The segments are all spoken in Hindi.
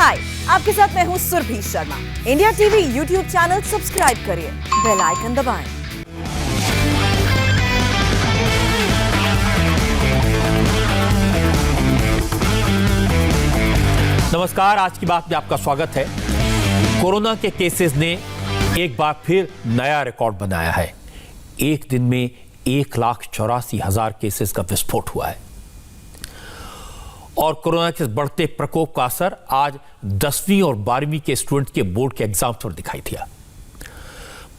हाय, आपके साथ मैं हूँ Surabhi Sharma. India TV YouTube channel subscribe करिए, बेल आइकन दबाएं। नमस्कार, आज की बात में आपका स्वागत है। कोरोना के केसेस ने एक बार फिर नया रिकॉर्ड बनाया है। एक दिन में 1,84,000 केसेस का विस्फोट हुआ है और कोरोना के बढ़ते प्रकोप का असर आज 10वीं और 12वीं के स्टूडेंट के बोर्ड के एग्जाम पर दिखाई दिया।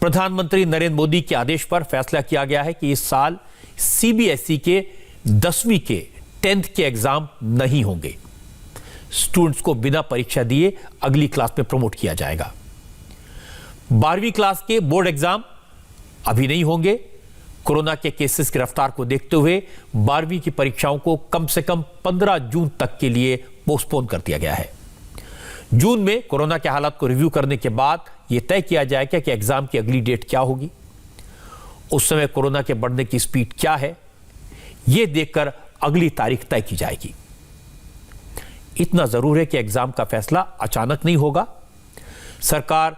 प्रधानमंत्री नरेंद्र मोदी के आदेश पर फैसला किया गया है कि इस साल सीबीएसई के 10वीं के 10th के एग्जाम नहीं होंगे। स्टूडेंट्स को बिना परीक्षा दिए अगली क्लास में प्रमोट किया जाएगा। 12वीं क्लास के बोर्ड एग्जाम अभी नहीं होंगे। कोरोना के केसेस की रफ्तार को देखते हुए 12वीं की परीक्षाओं को कम से कम 15 जून तक के लिए पोस्टपोन कर दिया गया है। जून में कोरोना के हालात को रिव्यू करने के बाद यह तय किया जाएगा कि एग्जाम की अगली डेट क्या होगी। उस समय कोरोना के बढ़ने की स्पीड क्या है, यह देखकर अगली तारीख तय की जाएगी। इतना जरूर है कि एग्जाम का फैसला अचानक नहीं होगा। सरकार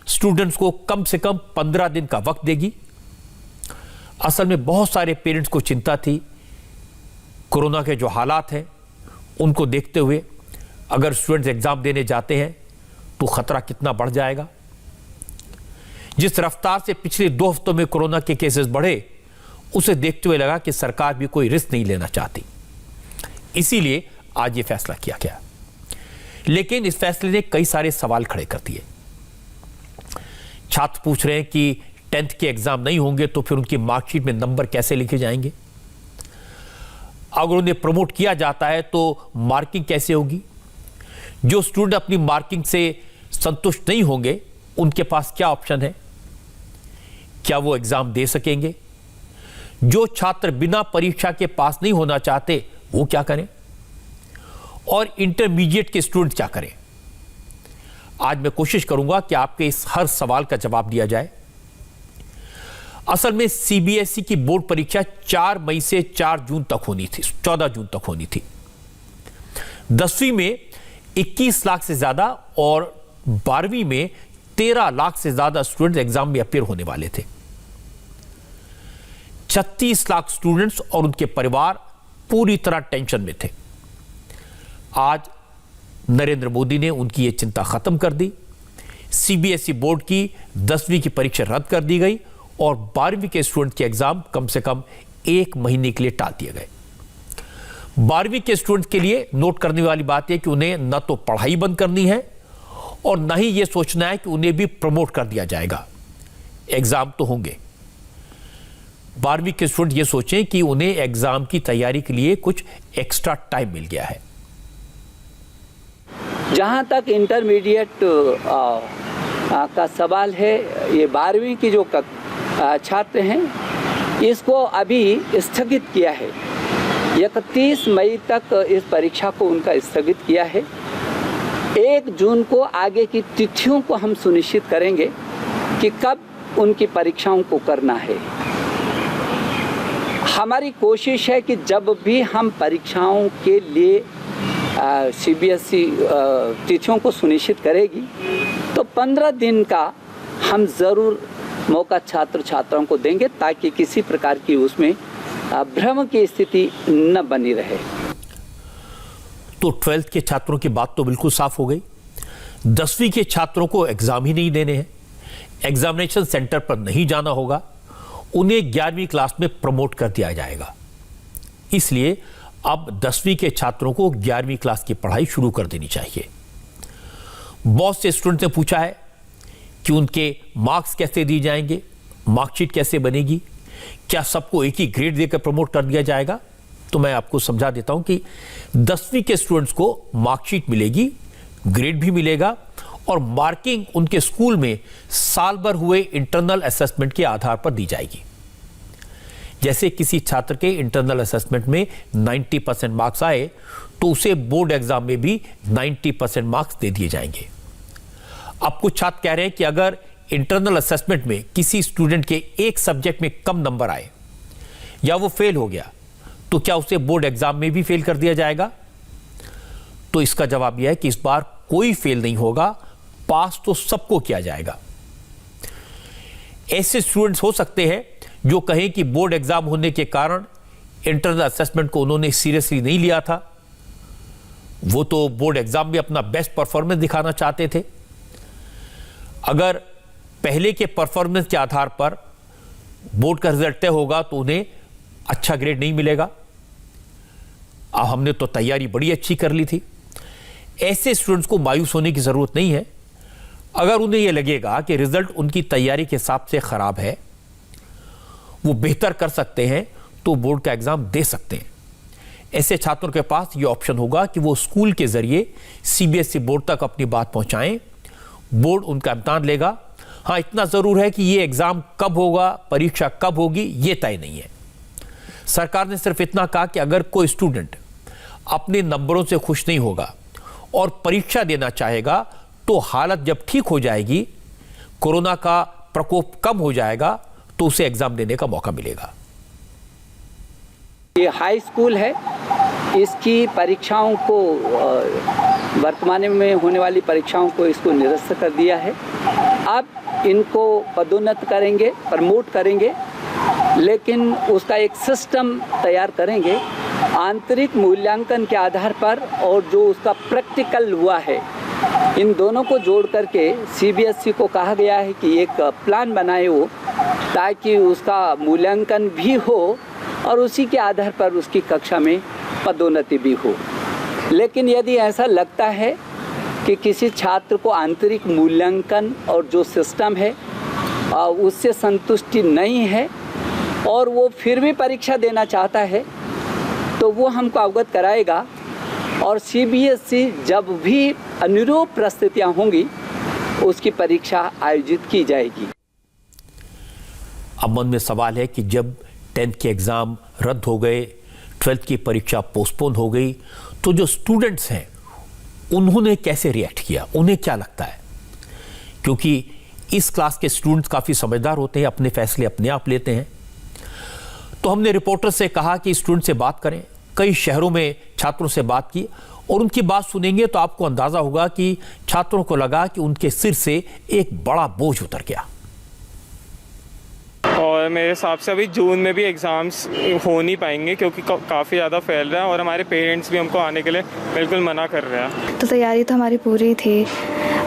स्टूडेंट्स को कम से कम 15 दिन का वक्त देगी। असल में बहुत सारे पेरेंट्स को चिंता थी। कोरोना के जो हालात हैं उनको देखते हुए अगर स्टूडेंट्स एग्जाम देने जाते हैं तो खतरा कितना बढ़ जाएगा। जिस रफ्तार से पिछले 2 हफ्तों में कोरोना के केसेस बढ़े, उसे देखते हुए लगा कि सरकार भी कोई रिस्क नहीं लेना चाहती। इसीलिए आज ये फैसला किया गया। लेकिन इस फैसले ने कई सारे सवाल खड़े कर दिए। छात्र पूछ रहे हैं कि 10th के एग्जाम नहीं होंगे तो फिर उनकी मार्कशीट में नंबर कैसे लिखे जाएंगे। अगर उन्हें प्रमोट किया जाता है तो मार्किंग कैसे होगी। जो स्टूडेंट अपनी मार्किंग से संतुष्ट नहीं होंगे, उनके पास क्या ऑप्शन है। क्या वो एग्जाम दे सकेंगे। जो छात्र बिना परीक्षा के पास नहीं होना चाहते, वो क्या करें। और इंटरमीडिएट के स्टूडेंट क्या करें। आज मैं कोशिश करूंगा कि आपके इस हर सवाल का जवाब दिया जाए। असल में सीबीएसई की बोर्ड परीक्षा 4 मई से 4 जून तक होनी थी, 14 जून तक होनी थी। 10वीं में 21 लाख से ज्यादा और 12वीं में 13 लाख से ज्यादा स्टूडेंट एग्जाम में अपीयर होने वाले थे। 36 लाख स्टूडेंट्स और उनके परिवार पूरी तरह टेंशन में थे। आज नरेंद्र मोदी ने उनकी यह चिंता खत्म कर दी। सीबीएसई बोर्ड की 10वीं की परीक्षा रद्द कर दी गई और 12वीं के स्टूडेंट के एग्जाम कम से कम 1 महीने के लिए टाल दिए गए। 12वीं के स्टूडेंट के लिए नोट करने वाली बात यह कि उन्हें न तो पढ़ाई बंद करनी है और न ही यह सोचना है कि उन्हें भी प्रमोट कर दिया जाएगा। एग्जाम तो होंगे। 12वीं के स्टूडेंट यह सोचें कि उन्हें एग्जाम की तैयारी के लिए कुछ एक्स्ट्रा टाइम मिल गया है। जहाँ तक इंटरमीडिएट का सवाल है, ये 12वीं की जो छात्र हैं, इसको अभी स्थगित किया है। 31 मई तक इस परीक्षा को उनका स्थगित किया है। 1 जून को आगे की तिथियों को हम सुनिश्चित करेंगे कि कब उनकी परीक्षाओं को करना है। हमारी कोशिश है कि जब भी हम परीक्षाओं के लिए सीबीएसई तिथियों को सुनिश्चित करेगी तो 15 दिन का हम ज़रूर मौका छात्र छात्राओं को देंगे ताकि किसी प्रकार की उसमें भ्रम की स्थिति न बनी रहे। तो 12th के छात्रों की बात तो बिल्कुल साफ हो गई। 10वीं के छात्रों को एग्जाम ही नहीं देने हैं, एग्जामिनेशन सेंटर पर नहीं जाना होगा, उन्हें 11वीं क्लास में प्रमोट कर दिया जाएगा। इसलिए अब 10वीं के छात्रों को 11वीं क्लास की पढ़ाई शुरू कर देनी चाहिए। बहुत से स्टूडेंट ने पूछा है कि उनके मार्क्स कैसे दिए जाएंगे, मार्कशीट कैसे बनेगी, क्या सबको एक ही ग्रेड देकर प्रमोट कर दिया जाएगा। तो मैं आपको समझा देता हूं कि 10वीं के स्टूडेंट्स को मार्कशीट मिलेगी, ग्रेड भी मिलेगा और मार्किंग उनके स्कूल में साल भर हुए इंटरनल असेसमेंट के आधार पर दी जाएगी। जैसे किसी छात्र के इंटरनल असेसमेंट में 90% मार्क्स आए तो उसे बोर्ड एग्जाम में भी 90% मार्क्स दे दिए जाएंगे। अब कुछ छात्र कह रहे हैं कि अगर इंटरनल असेसमेंट में किसी स्टूडेंट के एक सब्जेक्ट में कम नंबर आए या वो फेल हो गया तो क्या उसे बोर्ड एग्जाम में भी फेल कर दिया जाएगा। तो इसका जवाब यह है कि इस बार कोई फेल नहीं होगा, पास तो सबको किया जाएगा। ऐसे स्टूडेंट्स हो सकते हैं जो कहें कि बोर्ड एग्जाम होने के कारण इंटरनल असेसमेंट को उन्होंने सीरियसली नहीं लिया था, वो तो बोर्ड एग्जाम में अपना बेस्ट परफॉर्मेंस दिखाना चाहते थे। अगर पहले के परफॉर्मेंस के आधार पर बोर्ड का रिजल्ट तय होगा तो उन्हें अच्छा ग्रेड नहीं मिलेगा। अब हमने तो तैयारी बड़ी अच्छी कर ली थी। ऐसे स्टूडेंट्स को मायूस होने की जरूरत नहीं है। अगर उन्हें यह लगेगा कि रिजल्ट उनकी तैयारी के हिसाब से खराब है, वो बेहतर कर सकते हैं, तो बोर्ड का एग्जाम दे सकते हैं। ऐसे छात्रों के पास यह ऑप्शन होगा कि वो स्कूल के जरिए सीबीएसई बोर्ड तक अपनी बात पहुंचाएं। बोर्ड उनका इम्तिहान लेगा। हाँ, इतना जरूर है कि ये एग्जाम कब होगा, परीक्षा कब होगी, ये तय नहीं है। सरकार ने सिर्फ इतना कहा कि अगर कोई स्टूडेंट अपने नंबरों से खुश नहीं होगा और परीक्षा देना चाहेगा, तो हालत जब ठीक हो जाएगी, कोरोना का प्रकोप कम हो जाएगा, तो उसे एग्जाम देने का मौका मिलेगा। ये हाई स्कूल है, इसकी परीक्षाओं को वर्तमान में होने वाली परीक्षाओं को इसको निरस्त कर दिया है। अब इनको पदोन्नत करेंगे, प्रमोट करेंगे, लेकिन उसका एक सिस्टम तैयार करेंगे आंतरिक मूल्यांकन के आधार पर, और जो उसका प्रैक्टिकल हुआ है, इन दोनों को जोड़ करके सीबीएसई को कहा गया है कि एक प्लान बनाए हो, ताकि उसका मूल्यांकन भी हो और उसी के आधार पर उसकी कक्षा में पदोन्नति भी हो। लेकिन यदि ऐसा लगता है कि किसी छात्र को आंतरिक मूल्यांकन और जो सिस्टम है उससे संतुष्टि नहीं है और वो फिर भी परीक्षा देना चाहता है, तो वो हमको अवगत कराएगा, और सीबीएसई जब भी अनुरूप परिस्थितियां होंगी उसकी परीक्षा आयोजित की जाएगी। अब मन में सवाल है कि जब 10th के एग्जाम रद्द हो गए, 12th की परीक्षा पोस्टपोन हो गई, तो जो स्टूडेंट्स हैं उन्होंने कैसे रिएक्ट किया, उन्हें क्या लगता है? क्योंकि इस क्लास के स्टूडेंट्स काफी समझदार होते हैं, अपने फैसले अपने आप लेते हैं। तो हमने रिपोर्टर से कहा कि स्टूडेंट से बात करें। कई शहरों में छात्रों से बात की और उनकी बात सुनेंगे तो आपको अंदाजा होगा कि छात्रों को लगा कि उनके सिर से एक बड़ा बोझ उतर गया। और मेरे हिसाब से अभी जून में भी एग्ज़ाम्स हो नहीं पाएंगे, क्योंकि काफ़ी ज़्यादा फैल रहा है और हमारे पेरेंट्स भी हमको आने के लिए बिल्कुल मना कर रहे हैं। तो तैयारी तो हमारी पूरी थी,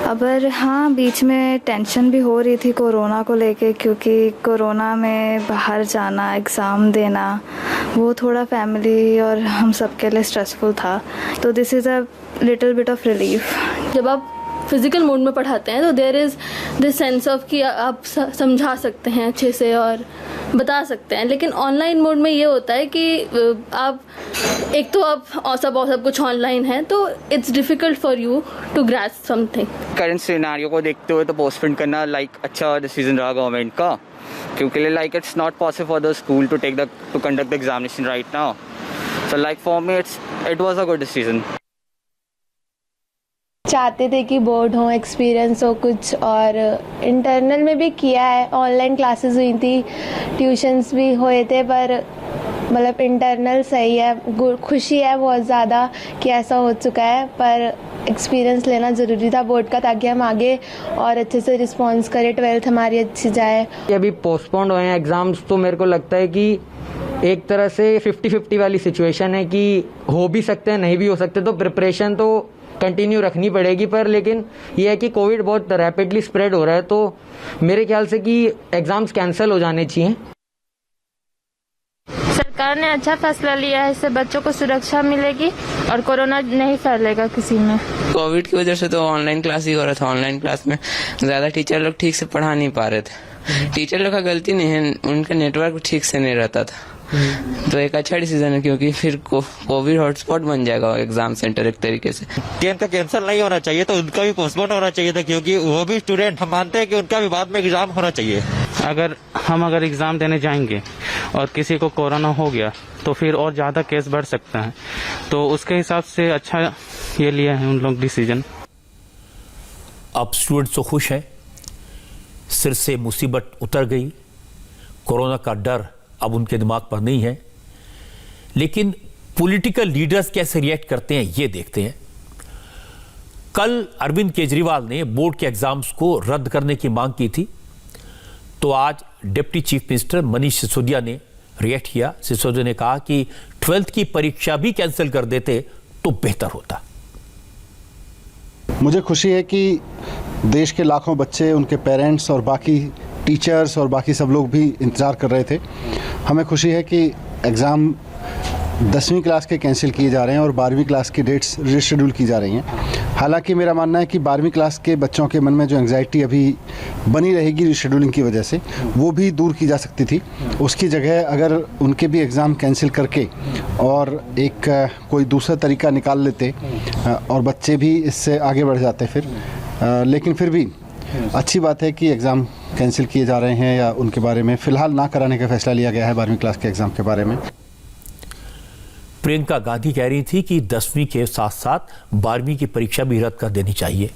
अगर हाँ बीच में टेंशन भी हो रही थी कोरोना को लेके, क्योंकि कोरोना में बाहर जाना, एग्ज़ाम देना, वो थोड़ा फैमिली और हम सब के लिए स्ट्रेसफुल था। तो this is a little bit of relief. जब आप फिज़िकल मोड में पढ़ाते हैं तो there is this sense of कि आप समझा सकते हैं अच्छे से और बता सकते हैं, लेकिन ऑनलाइन मोड में ये होता है कि आप एक तो आप सब कुछ ऑनलाइन है, तो it's difficult for you to grasp something. Current scenario को देखते हुए तो पोस्टपोन करना अच्छा डिसीजन रहा गवर्नमेंट का, क्योंकि it's not possible for the school to conduct the examination right now. So for me it was a good decision. चाहते थे कि बोर्ड हो, एक्सपीरियंस हो कुछ, और इंटरनल में भी किया है, ऑनलाइन क्लासेस हुई थी, ट्यूशन्स भी हुए थे, पर मतलब इंटरनल सही है, खुशी है बहुत ज़्यादा कि ऐसा हो चुका है, पर एक्सपीरियंस लेना ज़रूरी था बोर्ड का, ताकि हम आगे और अच्छे से रिस्पॉन्स करें, 12th हमारी अच्छी जाए। अभी पोस्टपोन्ड हुए हैं एग्ज़ाम्स, तो मेरे को लगता है कि एक तरह से 50-50 वाली सिचुएशन है कि हो भी सकते हैं, नहीं भी हो सकते, तो प्रिपरेशन तो कंटिन्यू रखनी पड़ेगी। पर लेकिन ये है कि कोविड बहुत रैपिडली स्प्रेड हो रहा है, तो मेरे ख्याल से कि एग्जाम्स कैंसिल हो जाने चाहिए। सरकार ने अच्छा फैसला लिया है, इससे बच्चों को सुरक्षा मिलेगी और कोरोना नहीं फैलेगा किसी में। कोविड की वजह से तो ऑनलाइन क्लास ही हो रहा था। ऑनलाइन क्लास में ज्यादा टीचर लोग ठीक से पढ़ा नहीं पा रहे थे। टीचर लोग का गलती नहीं है, उनका नेटवर्क ठीक से नहीं रहता था। तो एक अच्छा डिसीजन है, क्योंकि फिर कोविड हॉटस्पॉट बन जाएगा एग्जाम सेंटर एक तरीके से। 10th का कैंसिल नहीं होना चाहिए, तो उनका भी पोस्टपोन होना चाहिए था, क्योंकि वो भी स्टूडेंट, हम मानते हैं कि उनका भी बाद में एग्जाम होना चाहिए। अगर एग्जाम देने जाएंगे और किसी को कोरोना हो गया तो फिर और ज्यादा केस बढ़ सकता है, तो उसके हिसाब से अच्छा ये लिया है उन लोग डिसीजन। अब स्टूडेंट्स तो खुश हैं, सिर से मुसीबत उतर गई, कोरोना का डर अब उनके दिमाग पर नहीं है। लेकिन पॉलिटिकल लीडर्स कैसे रिएक्ट करते हैं ये देखते हैं। कल अरविंद केजरीवाल ने बोर्ड के एग्जाम्स को रद्द करने की मांग की थी, तो आज deputy chief minister Manish Sisodia ने रिएक्ट किया। सिसोदिया ने कहा कि 12th की परीक्षा भी कैंसिल कर देते तो बेहतर होता। मुझे खुशी है कि देश के लाखों बच्चे, उनके पेरेंट्स और बाकी टीचर्स और बाकी सब लोग भी इंतज़ार कर रहे थे। हमें खुशी है कि एग्ज़ाम 10वीं क्लास के कैंसिल किए जा रहे हैं और 12वीं क्लास की डेट्स रीशेड्यूल की जा रही हैं। हालांकि मेरा मानना है कि 12वीं क्लास के बच्चों के मन में जो एंग्जाइटी अभी बनी रहेगी रीशेड्यूलिंग की वजह से, वो भी दूर की जा सकती थी। उसकी जगह अगर उनके भी एग्ज़ाम कैंसिल करके और एक कोई दूसरा तरीका निकाल लेते और बच्चे भी इससे आगे बढ़ जाते फिर। लेकिन फिर भी अच्छी बात है कि एग्ज़ाम कैंसिल किए जा रहे हैं या उनके बारे में फ़िलहाल ना कराने का फैसला लिया गया है 12वीं क्लास के एग्ज़ाम के बारे में। प्रियंका गांधी कह रही थी कि 10वीं के साथ साथ 12वीं की परीक्षा भी रद्द कर देनी चाहिए।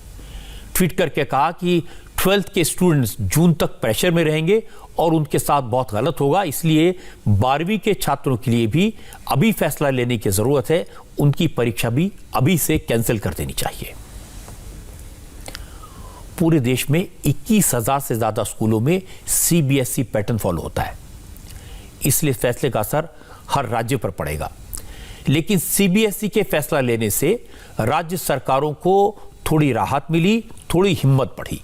ट्वीट करके कहा कि 12th के स्टूडेंट्स जून तक प्रेशर में रहेंगे और उनके साथ बहुत गलत होगा, इसलिए 12वीं के छात्रों के लिए भी अभी फैसला लेने की जरूरत है। उनकी परीक्षा भी अभी से कैंसिल कर देनी चाहिए। पूरे देश में 21,000 से ज्यादा स्कूलों में CBSE पैटर्न फॉलो होता है, इसलिए फैसले का असर हर राज्य पर पड़ेगा। लेकिन CBSE के फैसला लेने से राज्य सरकारों को थोड़ी राहत मिली, थोड़ी हिम्मत बढ़ी।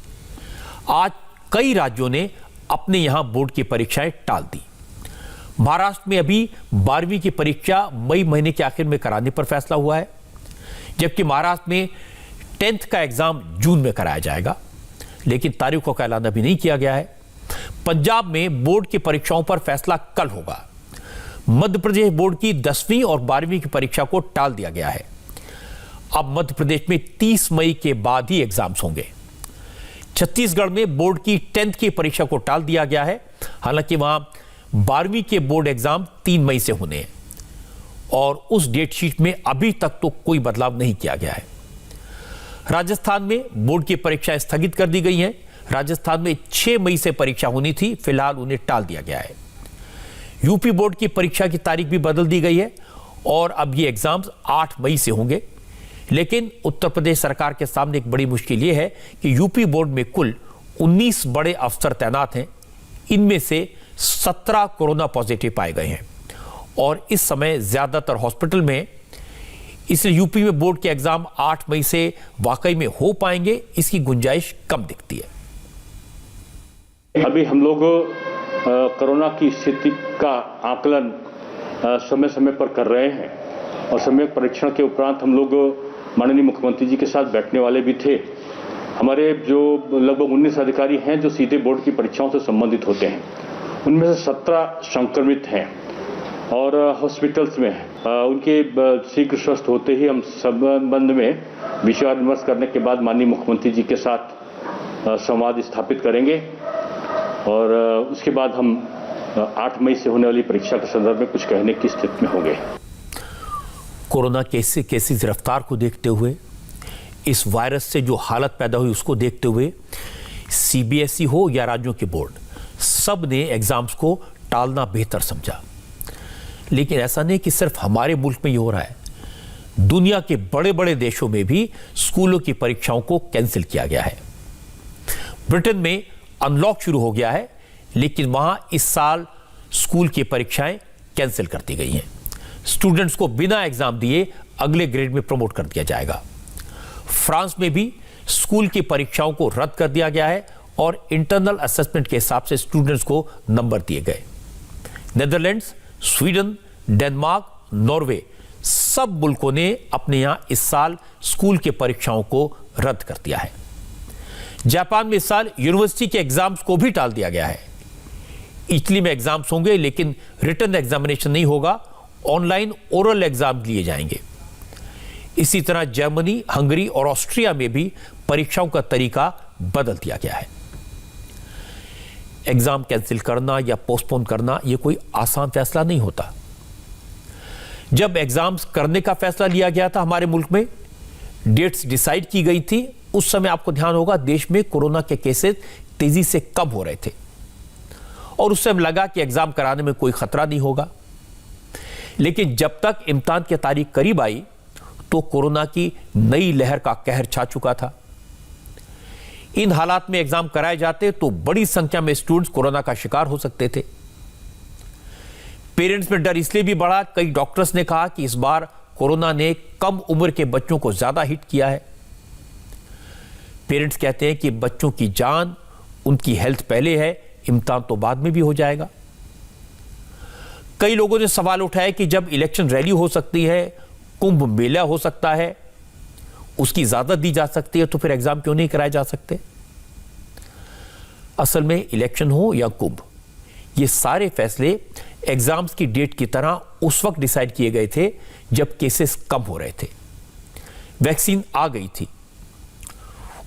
आज कई राज्यों ने अपने यहां बोर्ड की परीक्षाएं टाल दी। महाराष्ट्र में अभी 12वीं की परीक्षा मई महीने के आखिर में कराने पर फैसला हुआ है, जबकि महाराष्ट्र में 10th का एग्जाम जून में कराया जाएगा, लेकिन तारीखों का ऐलान अभी नहीं किया गया है। पंजाब में बोर्ड की परीक्षाओं पर फैसला कल होगा। मध्य प्रदेश बोर्ड की 10वीं और 12वीं की परीक्षा को टाल दिया गया है। अब मध्य प्रदेश में 30 मई के बाद ही एग्जाम्स होंगे। छत्तीसगढ़ में बोर्ड की 10th की परीक्षा को टाल दिया गया है, हालांकि वहां 12वीं के बोर्ड एग्जाम 3 मई से होने हैं और उस डेट शीट में अभी तक तो कोई बदलाव नहीं किया गया है। राजस्थान में बोर्ड की परीक्षा स्थगित कर दी गई है। राजस्थान में 6 मई से परीक्षा होनी थी, फिलहाल उन्हें टाल दिया गया है। यूपी बोर्ड की परीक्षा की तारीख भी बदल दी गई है और अब ये एग्जाम्स 8 मई से होंगे। लेकिन उत्तर प्रदेश सरकार के सामने एक बड़ी मुश्किल ये है कि यूपी बोर्ड में कुल 19 बड़े अफसर तैनात हैं। इनमें से 17 कोरोना पॉजिटिव पाए गए हैं और इस समय ज्यादातर हॉस्पिटल में, इसलिए यूपी में बोर्ड के एग्जाम 8 मई से वाकई में हो पाएंगे, इसकी गुंजाइश कम दिखती है। अभी हम लोग कोरोना की स्थिति का आकलन समय समय पर कर रहे हैं और समय परीक्षण के उपरांत हम लोग माननीय मुख्यमंत्री जी के साथ बैठने वाले भी थे। हमारे जो लगभग 19 अधिकारी हैं जो सीधे बोर्ड की परीक्षाओं से संबंधित होते हैं, उनमें से 17 संक्रमित हैं और हॉस्पिटल्स में हैं। उनके शीघ्र स्वस्थ होते ही हम संबंध में विचार विमर्श करने के बाद माननीय मुख्यमंत्री जी के साथ संवाद स्थापित करेंगे और उसके बाद हम 8 मई से होने वाली परीक्षा के संदर्भ में कुछ कहने की स्थिति में होंगे। कोरोना केसेस रफ्तार को देखते हुए, इस वायरस से जो हालत पैदा हुई उसको देखते हुए CBSE हो या राज्यों के बोर्ड, सब ने एग्जाम्स को टालना बेहतर समझा। लेकिन ऐसा नहीं कि सिर्फ हमारे मुल्क में ये हो रहा है, दुनिया के बड़े बड़े देशों में भी स्कूलों की परीक्षाओं को कैंसिल किया गया है। ब्रिटेन में अनलॉक शुरू हो गया है, लेकिन वहां इस साल स्कूल की परीक्षाएं कैंसिल कर दी गई हैं। स्टूडेंट्स को बिना एग्जाम दिए अगले ग्रेड में प्रमोट कर दिया जाएगा। फ्रांस में भी स्कूल की परीक्षाओं को रद्द कर दिया गया है और इंटरनल असेसमेंट के हिसाब से स्टूडेंट्स को नंबर दिए गए। नेदरलैंड्स, स्वीडन, डेनमार्क, नॉर्वे, सब मुल्कों ने अपने यहां इस साल स्कूल की परीक्षाओं को रद्द कर दिया है। जापान में इस साल यूनिवर्सिटी के एग्जाम्स को भी टाल दिया गया है। इटली में एग्जाम्स होंगे लेकिन रिटन एग्जामिनेशन नहीं होगा, ऑनलाइन ओरल एग्जाम लिए जाएंगे। इसी तरह जर्मनी, हंगरी और ऑस्ट्रिया में भी परीक्षाओं का तरीका बदल दिया गया है। एग्जाम कैंसिल करना या पोस्टपोन करना यह कोई आसान फैसला नहीं होता। जब एग्जाम्स करने का फैसला लिया गया था हमारे मुल्क में, डेट्स डिसाइड की गई थी, उस समय आपको ध्यान होगा देश में कोरोना के केसेस तेजी से कम हो रहे थे और उस समय लगा कि एग्जाम कराने में कोई खतरा नहीं होगा। लेकिन जब तक इम्तिहान की तारीख करीब आई तो कोरोना की नई लहर का कहर छा चुका था। इन हालात में एग्जाम कराए जाते तो बड़ी संख्या में स्टूडेंट्स कोरोना का शिकार हो सकते थे। पेरेंट्स में डर इसलिए भी बढ़ा, कई डॉक्टर्स ने कहा कि इस बार कोरोना ने कम उम्र के बच्चों को ज्यादा हिट किया है। पेरेंट्स कहते हैं कि बच्चों की जान, उनकी हेल्थ पहले है, इम्तिहान तो बाद में भी हो जाएगा। कई लोगों ने सवाल उठाया कि जब इलेक्शन रैली हो सकती है, कुंभ मेला हो सकता है, उसकी इजाजत दी जा सकती है, तो फिर एग्जाम क्यों नहीं कराए जा सकते? असल में इलेक्शन हो या कुंभ, ये सारे फैसले एग्जाम्स की डेट की तरह उस वक्त डिसाइड किए गए थे जब केसेस कम हो रहे थे, वैक्सीन आ गई थी।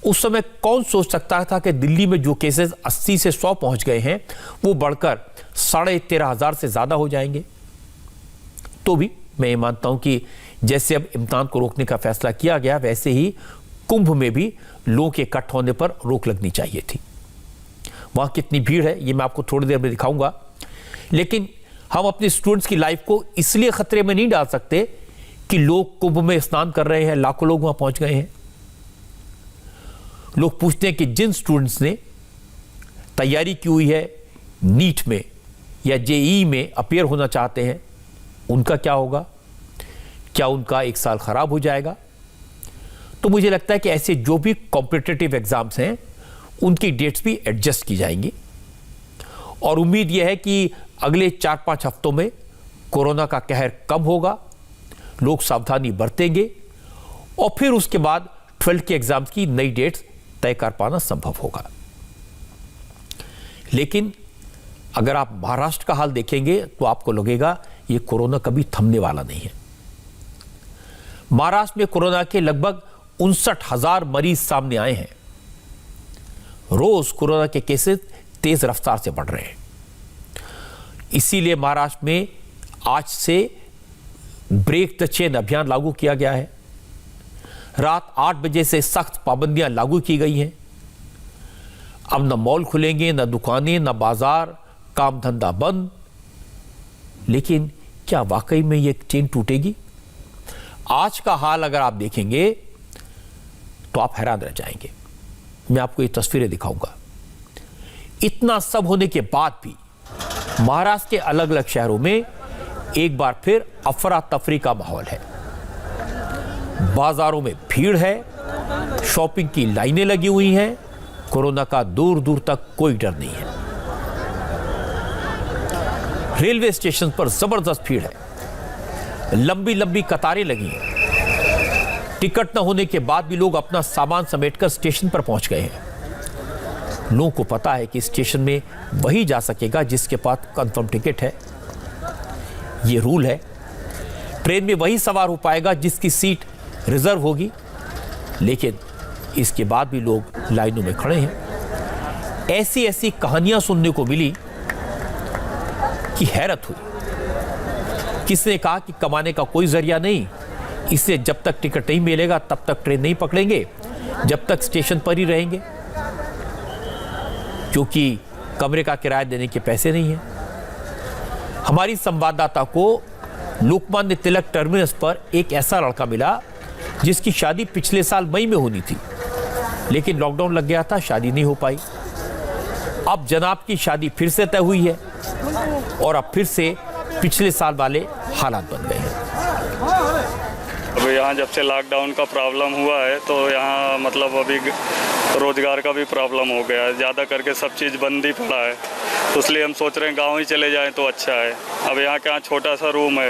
उस समय कौन सोच सकता था कि दिल्ली में जो केसेस 80 से 100 पहुंच गए हैं वो बढ़कर 13,500 से ज्यादा हो जाएंगे। तो भी मैं ये मानता हूं कि जैसे अब इम्तिहान को रोकने का फैसला किया गया, वैसे ही कुंभ में भी लोगों के इकट्ठा होने पर रोक लगनी चाहिए थी। वहां कितनी भीड़ है ये मैं आपको थोड़ी देर में दिखाऊंगा, लेकिन हम अपने स्टूडेंट्स की लाइफ को इसलिए खतरे में नहीं डाल सकते कि लोग कुंभ में स्नान कर रहे हैं, लाखों लोग वहां पहुंच गए हैं। लोग पूछते हैं कि जिन स्टूडेंट्स ने तैयारी की हुई है, नीट में या जेईई में अपीयर होना चाहते हैं, उनका क्या होगा? क्या उनका एक साल खराब हो जाएगा? तो मुझे लगता है कि ऐसे जो भी कॉम्पिटिटिव एग्जाम्स हैं उनकी डेट्स भी एडजस्ट की जाएंगी और उम्मीद यह है कि अगले 4-5 हफ्तों में कोरोना का कहर कम होगा, लोग सावधानी बरतेंगे और फिर उसके बाद 12th के एग्जाम्स की नई डेट्स तय कर पाना संभव होगा। लेकिन अगर आप महाराष्ट्र का हाल देखेंगे तो आपको लगेगा ये कोरोना कभी थमने वाला नहीं है। महाराष्ट्र में कोरोना के लगभग 59,000 मरीज सामने आए हैं। रोज कोरोना के केसेस तेज रफ्तार से बढ़ रहे हैं। इसीलिए महाराष्ट्र में आज से ब्रेक द चेन अभियान लागू किया गया है। रात 8 बजे से सख्त पाबंदियां लागू की गई हैं। अब न मॉल खुलेंगे, न दुकानें, न बाजार, काम धंधा बंद। लेकिन क्या वाकई में यह चेन टूटेगी? आज का हाल अगर आप देखेंगे तो आप हैरान रह जाएंगे। मैं आपको ये तस्वीरें दिखाऊंगा। इतना सब होने के बाद भी महाराष्ट्र के अलग अलग शहरों में एक बार फिर अफरा तफरी का माहौल है। बाजारों में भीड़ है, शॉपिंग की लाइनें लगी हुई हैं, कोरोना का दूर दूर तक कोई डर नहीं है। रेलवे स्टेशन पर जबरदस्त भीड़ है, लंबी लंबी कतारें लगी हैं। टिकट न होने के बाद भी लोग अपना सामान समेटकर स्टेशन पर पहुंच गए हैं। लोगों को पता है कि स्टेशन में वही जा सकेगा जिसके पास कंफर्म टिकट है। ये रूल है। ट्रेन में वही सवार हो पाएगा जिसकी सीट रिजर्व होगी। लेकिन इसके बाद भी लोग लाइनों में खड़े हैं। ऐसी ऐसी कहानियां सुनने को मिली कि हैरत हुई। किसने कहा कि कमाने का कोई जरिया नहीं, इससे जब तक टिकट नहीं मिलेगा तब तक ट्रेन नहीं पकड़ेंगे, जब तक स्टेशन पर ही रहेंगे, क्योंकि कमरे का किराया देने के पैसे नहीं है। हमारी संवाददाता को लोकमान्य तिलक टर्मिनस पर एक ऐसा लड़का मिला जिसकी शादी पिछले साल मई में होनी थी, लेकिन लॉकडाउन लग गया था, शादी नहीं हो पाई। अब जनाब की शादी फिर से तय हुई है और अब फिर से पिछले साल वाले हालात बन गए हैं। अभी यहाँ जब से लॉकडाउन का प्रॉब्लम हुआ है तो यहाँ मतलब अभी रोजगार का भी प्रॉब्लम हो गया है। ज़्यादा करके सब चीज़ बंद ही पड़ा है, तो इसलिए हम सोच रहे हैं गांव ही चले जाएं तो अच्छा है। अब यहाँ के यहाँ छोटा सा रूम है,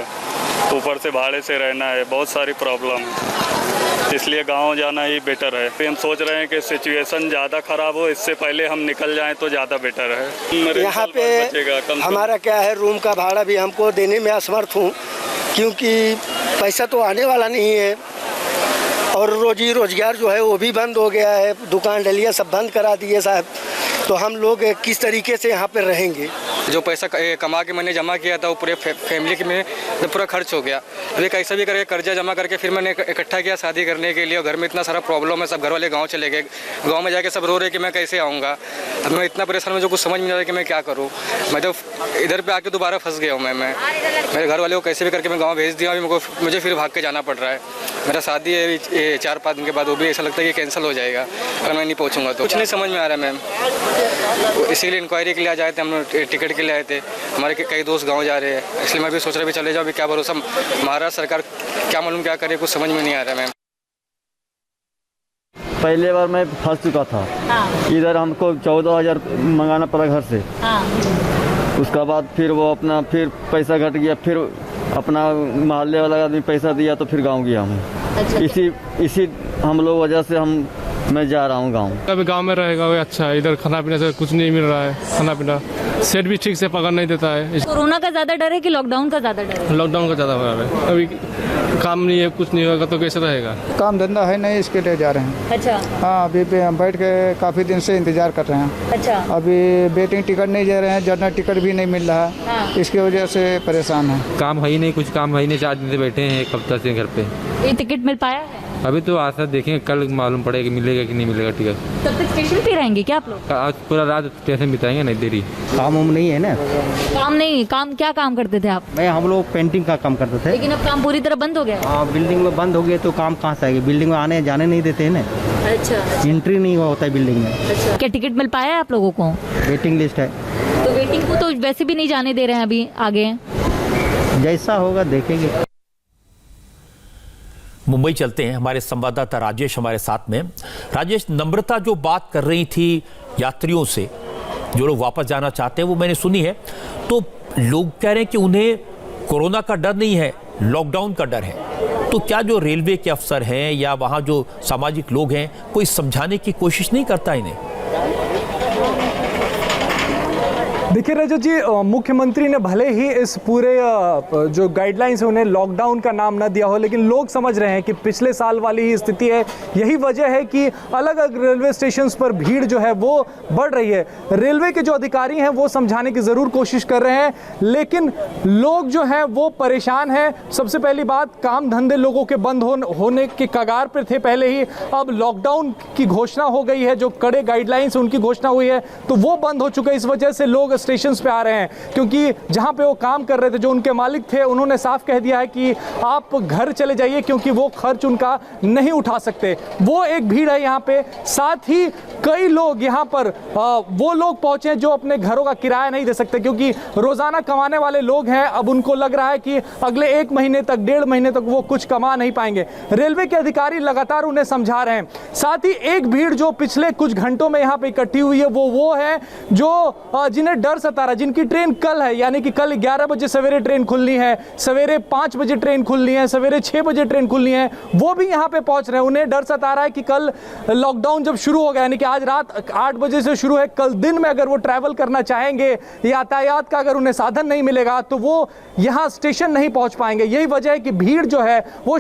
ऊपर से भाड़े से रहना है, बहुत सारी प्रॉब्लम है, इसलिए गांव जाना ही बेटर है। तो हम सोच रहे हैं कि सिचुएशन ज़्यादा ख़राब हो, इससे पहले हम निकल जाएं तो ज़्यादा बेटर है। यहाँ पे हमारा क्या है, रूम का भाड़ा भी हमको देने में असमर्थ हूँ, क्योंकि पैसा तो आने वाला नहीं है और रोजी रोजगार जो है वो भी बंद हो गया है। दुकान डलिया सब बंद करा दिए साहब, तो हम लोग किस तरीके से यहाँ पर रहेंगे? जो पैसा कमा के मैंने जमा किया था वो पूरे फैमिली में पूरा खर्च हो गया। अभी कैसा भी करके कर्जा जमा करके फिर मैंने इकट्ठा किया शादी करने के लिए, और घर में इतना सारा प्रॉब्लम है। सब घर वाले गांव चले गए, गांव में जाके सब रो रहे कि मैं कैसे आऊँगा। अब मैं इतना परेशान हूँ, जो कुछ समझ में नहीं आ रहा कि मैं क्या करूँ। मैं तो इधर पर आके दोबारा फंस गया हूँ। मैं मेरे घर वाले को कैसे भी करके मैं गाँव भेज दिया, मुझे फिर भाग के जाना पड़ रहा है। मेरा शादी है 4-5 दिन के बाद, वो भी ऐसा लगता है कि कैंसिल हो जाएगा अगर मैं नहीं पहुँचूँगा तो। कुछ नहीं समझ में आ रहा मैम, इसीलिए इंक्वायरी के लिए आ जाए थे हम लोग, टिकट के लिए आए थे। हमारे कई दोस्त गाँव जा रहे हैं, इसलिए मैं भी सोच रहा भी चले जाओ, अभी क्या भरोसा, महाराष्ट्र सरकार क्या मालूम क्या करे, कुछ समझ में नहीं आ रहा मैम। पहले बार मैं फंस चुका था। इधर हमको 14,000 मंगाना पड़ा घर से। उसका बाद फिर वो अपना फिर पैसा घट गया, फिर अपना मोहल्ले वाला आदमी पैसा दिया तो फिर गांव गया हूँ। इसी हम लोग वजह से मैं जा रहा हूँ गांव। अभी गांव में रहेगा वो अच्छा है, इधर खाना पीना से कुछ नहीं मिल रहा है, खाना पीना सेट भी ठीक से पकड़ नहीं देता है। कोरोना का ज्यादा डर है कि लॉकडाउन का ज्यादा डर है? लॉकडाउन का ज्यादा डर है। अभी काम नहीं है, कुछ नहीं होगा तो कैसे रहेगा? काम धंधा है नहीं, इसके लिए जा रहे हैं। अच्छा। हाँ, अभी बैठ के काफी दिन से इंतजार कर रहे हैं। अच्छा। अभी वेटिंग टिकट नहीं दे रहे हैं, जनरल टिकट भी नहीं मिल रहा है। हाँ। इसकी वजह से परेशान है। काम है ही नहीं, कुछ काम है ही नहीं, 4 दिन से बैठे हैं, एक हफ्ता से घर पे। ये टिकट मिल पाया है? अभी तो आशा देखेंगे, कल मालूम पड़ेगा मिलेगा कि नहीं मिलेगा टिकट। तब तक स्टेशन पे रहेंगे क्या आप लोग? आज पूरा रात स्टेशन बिताएंगे, नहीं देरी। काम उम नहीं है ना। काम नहीं, काम क्या काम करते थे आप? हम लोग पेंटिंग का काम करते थे। लेकिन अब काम पूरी तरह बंद हो गया? हाँ, बिल्डिंग में बंद हो गए तो काम कहाँ से आएगी? बिल्डिंग में आने जाने नहीं देते हैं ना। अच्छा। एंट्री नहीं होता है बिल्डिंग में। अच्छा। क्या टिकट मिल पाया है आप लोगों को? वेटिंग लिस्ट है। तो वेटिंग को तो वैसे भी नहीं जाने दे रहे हैं अभी आगे। जैसा होगा देखेंगे। मुंबई चलते हैं, हमारे संवाददाता राजेश हमारे साथ में। राजेश, नम्रता जो बात कर रही थी यात्रियों से, जो लोग वापस जाना चाहते हैं, वो मैंने सुनी है। तो लोग कह रहे हैं कि उन्हें कोरोना का डर नहीं है, लॉकडाउन का डर है। तो क्या जो रेलवे के अफसर हैं या वहाँ जो सामाजिक लोग हैं, कोई समझाने की कोशिश नहीं करता इन्हें? देखिए रजत जी, मुख्यमंत्री ने भले ही इस पूरे जो गाइडलाइंस है उन्हें लॉकडाउन का नाम न दिया हो, लेकिन लोग समझ रहे हैं कि पिछले साल वाली ही स्थिति है। यही वजह है कि अलग अलग रेलवे स्टेशंस पर भीड़ जो है वो बढ़ रही है। रेलवे के जो अधिकारी हैं वो समझाने की ज़रूर कोशिश कर रहे हैं, लेकिन लोग जो हैं वो परेशान हैं। सबसे पहली बात, काम धंधे लोगों के बंद होने के कगार पर थे पहले ही, अब लॉकडाउन की घोषणा हो गई है, जो कड़े गाइडलाइंस उनकी घोषणा हुई है तो वो बंद हो चुके हैं। इस वजह से लोग स्टेशन पे आ रहे हैं, क्योंकि जहां पे वो काम कर रहे थे, जो उनके मालिक थे, उन्होंने साफ कह दिया है कि आप घर चले जाइए, क्योंकि वो खर्च उनका नहीं उठा सकते। वो एक भीड़ है यहाँ पे। साथ ही कई लोग यहाँ पर वो लोग पहुंचे जो अपने घरों का किराया नहीं दे सकते, क्योंकि रोजाना कमाने वाले लोग हैं। अब उनको लग रहा है कि अगले 1 महीने तक, 1.5 महीने तक वो कुछ कमा नहीं पाएंगे। रेलवे के अधिकारी लगातार उन्हें समझा रहे हैं। साथ ही एक भीड़ जो पिछले कुछ घंटों में यहाँ पे इकट्ठी हुई है वो है जो जिन्हें डर सता रहा, जिनकी ट्रेन कल है, यानी कि कल 11 बजे सवेरे ट्रेन खुलनी है, सवेरे 5 बजे ट्रेन खुलनी है, सवेरे 6 बजे ट्रेन खुलनी है, वो भी यहाँ पे पहुंच रहे हैं। उन्हें डर सता रहा है कि कल लॉकडाउन जब शुरू हो गया, यानी कि आज रात 8 बजे से शुरू है, कल दिन में अगर वो ट्रैवल करना चाहेंगे, यातायात का अगर उन्हें साधन नहीं मिलेगा तो वो यहाँ स्टेशन नहीं पहुंच पाएंगे। यही वजह है कि भीड़ जो है वो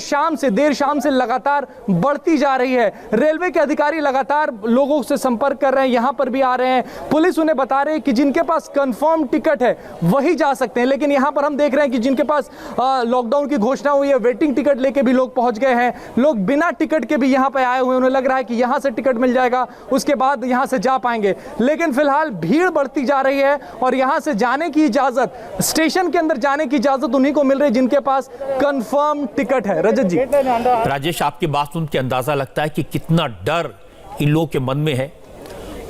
देर शाम से लगातार बढ़ती जा रही है। रेलवे के अधिकारी लगातार लोगों से संपर्क कर रहे हैं, यहाँ पर भी आ रहे हैं। पुलिस उन्हें बता रही है कि जिनके पास कंफर्म टिकट है वही जा सकते हैं, लेकिन यहां पर हम देख रहे हैं कि जिनके पास लॉकडाउन की घोषणा हुई है, वेटिंग टिकट लेके भी लोग पहुंच गए हैं। लोग बिना टिकट के भी यहां पे आए हुए हैं, उन्हें लग रहा है कि यहां से टिकट मिल जाएगा, उसके बाद यहां से जा पाएंगे। लेकिन फिलहाल भीड़ बढ़ती जा रही है और यहां से जाने की इजाजत, स्टेशन के अंदर जाने की इजाजत उन्हीं को मिल रही है जिनके पास कंफर्म टिकट है। रजत जी। राजेश, आपकी बात सुन के अंदाजा लगता है कि कितना डर इन लोगों के मन में है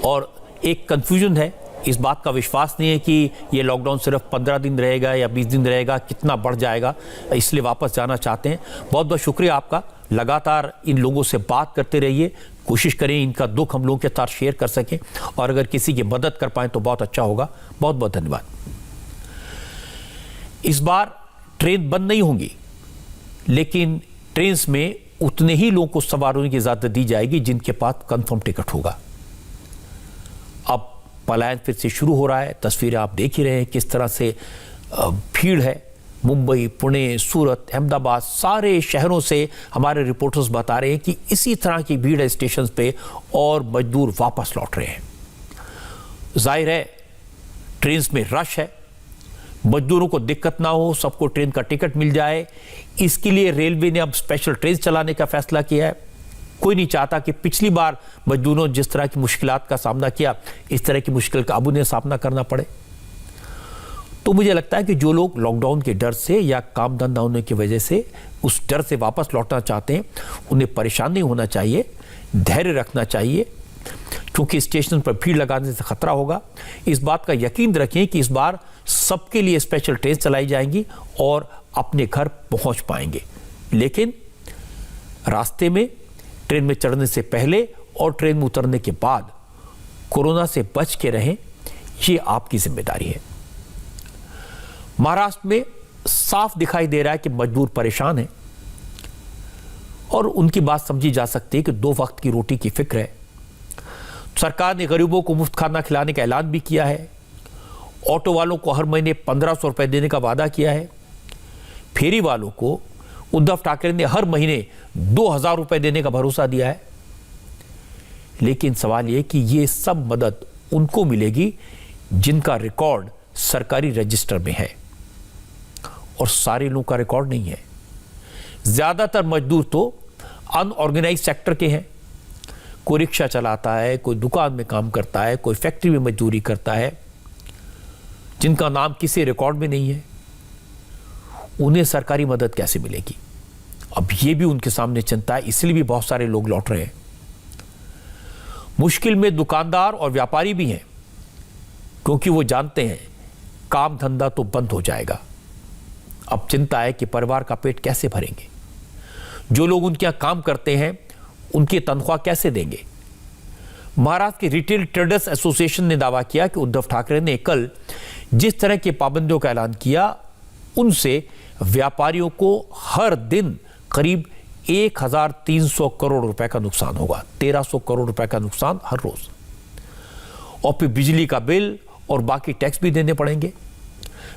और एक कंफ्यूजन है। इस बात का विश्वास नहीं है कि ये लॉकडाउन सिर्फ 15 दिन रहेगा या 20 दिन रहेगा, कितना बढ़ जाएगा, इसलिए वापस जाना चाहते हैं। बहुत बहुत शुक्रिया आपका। लगातार इन लोगों से बात करते रहिए, कोशिश करें इनका दुख हम लोगों के साथ शेयर कर सकें, और अगर किसी की मदद कर पाएं तो बहुत अच्छा होगा। बहुत बहुत धन्यवाद। इस बार ट्रेन बंद नहीं होंगी, लेकिन ट्रेन में उतने ही लोगों को सवार होने की इजाजत दी जाएगी जिनके पास कंफर्म टिकट होगा। अब पलायन फिर से शुरू हो रहा है। तस्वीरें आप देख ही रहे हैं किस तरह से भीड़ है। मुंबई, पुणे, सूरत, अहमदाबाद, सारे शहरों से हमारे रिपोर्टर्स बता रहे हैं कि इसी तरह की भीड़ है स्टेशन पे और मजदूर वापस लौट रहे हैं। जाहिर है ट्रेन में रश है, मजदूरों को दिक्कत ना हो, सबको ट्रेन का टिकट मिल जाए, इसके लिए रेलवे ने अब स्पेशल ट्रेन चलाने का फैसला किया है। कोई नहीं चाहता कि पिछली बार मजदूरों ने जिस तरह की मुश्किलात का सामना किया, इस तरह की मुश्किल का अब उन्हें सामना करना पड़े। तो मुझे लगता है कि जो लोग लॉकडाउन के डर से या काम धंधा होने की वजह से उस डर से वापस लौटना चाहते हैं, उन्हें परेशान नहीं होना चाहिए, धैर्य रखना चाहिए, क्योंकि स्टेशन पर भीड़ लगाने से खतरा होगा। इस बात का यकीन रखें कि इस बार सबके लिए स्पेशल ट्रेन चलाई जाएंगी और अपने घर पहुंच पाएंगे। लेकिन रास्ते में, ट्रेन में चढ़ने से पहले और ट्रेन में उतरने के बाद कोरोना से बच के रहें, ये आपकी जिम्मेदारी है। महाराष्ट्र में साफ दिखाई दे रहा है कि मजदूर परेशान हैं और उनकी बात समझी जा सकती है कि 2 वक्त की रोटी की फिक्र है। सरकार ने गरीबों को मुफ्त खाना खिलाने का ऐलान भी किया है। ऑटो वालों को हर महीने 1500 रुपए देने का वादा किया है। फेरी वालों को उद्धव ठाकरे ने हर महीने 2000 रुपए देने का भरोसा दिया है। लेकिन सवाल यह कि यह सब मदद उनको मिलेगी जिनका रिकॉर्ड सरकारी रजिस्टर में है, और सारे लोगों का रिकॉर्ड नहीं है। ज्यादातर मजदूर तो अनऑर्गेनाइज सेक्टर के हैं। कोई रिक्शा चलाता है, कोई दुकान में काम करता है, कोई फैक्ट्री में मजदूरी करता है, जिनका नाम किसी रिकॉर्ड में नहीं है। उन्हें सरकारी मदद कैसे मिलेगी? अब यह भी उनके सामने चिंता है, इसलिए भी बहुत सारे लोग लौट रहे हैं। मुश्किल में दुकानदार और व्यापारी भी हैं, क्योंकि वो जानते हैं काम धंधा तो बंद हो जाएगा। अब चिंता है कि परिवार का पेट कैसे भरेंगे। जो लोग उनके यहां काम करते हैं उनकी तनख्वाह कैसे देंगे? महाराष्ट्र के रिटेल ट्रेडर्स एसोसिएशन ने दावा किया कि उद्धव ठाकरे ने कल जिस तरह की पाबंदियों का ऐलान किया, उनसे व्यापारियों को हर दिन करीब 1300 करोड़ रुपए का नुकसान होगा। 1300 करोड़ रुपए का नुकसान हर रोज, और फिर बिजली का बिल और बाकी टैक्स भी देने पड़ेंगे।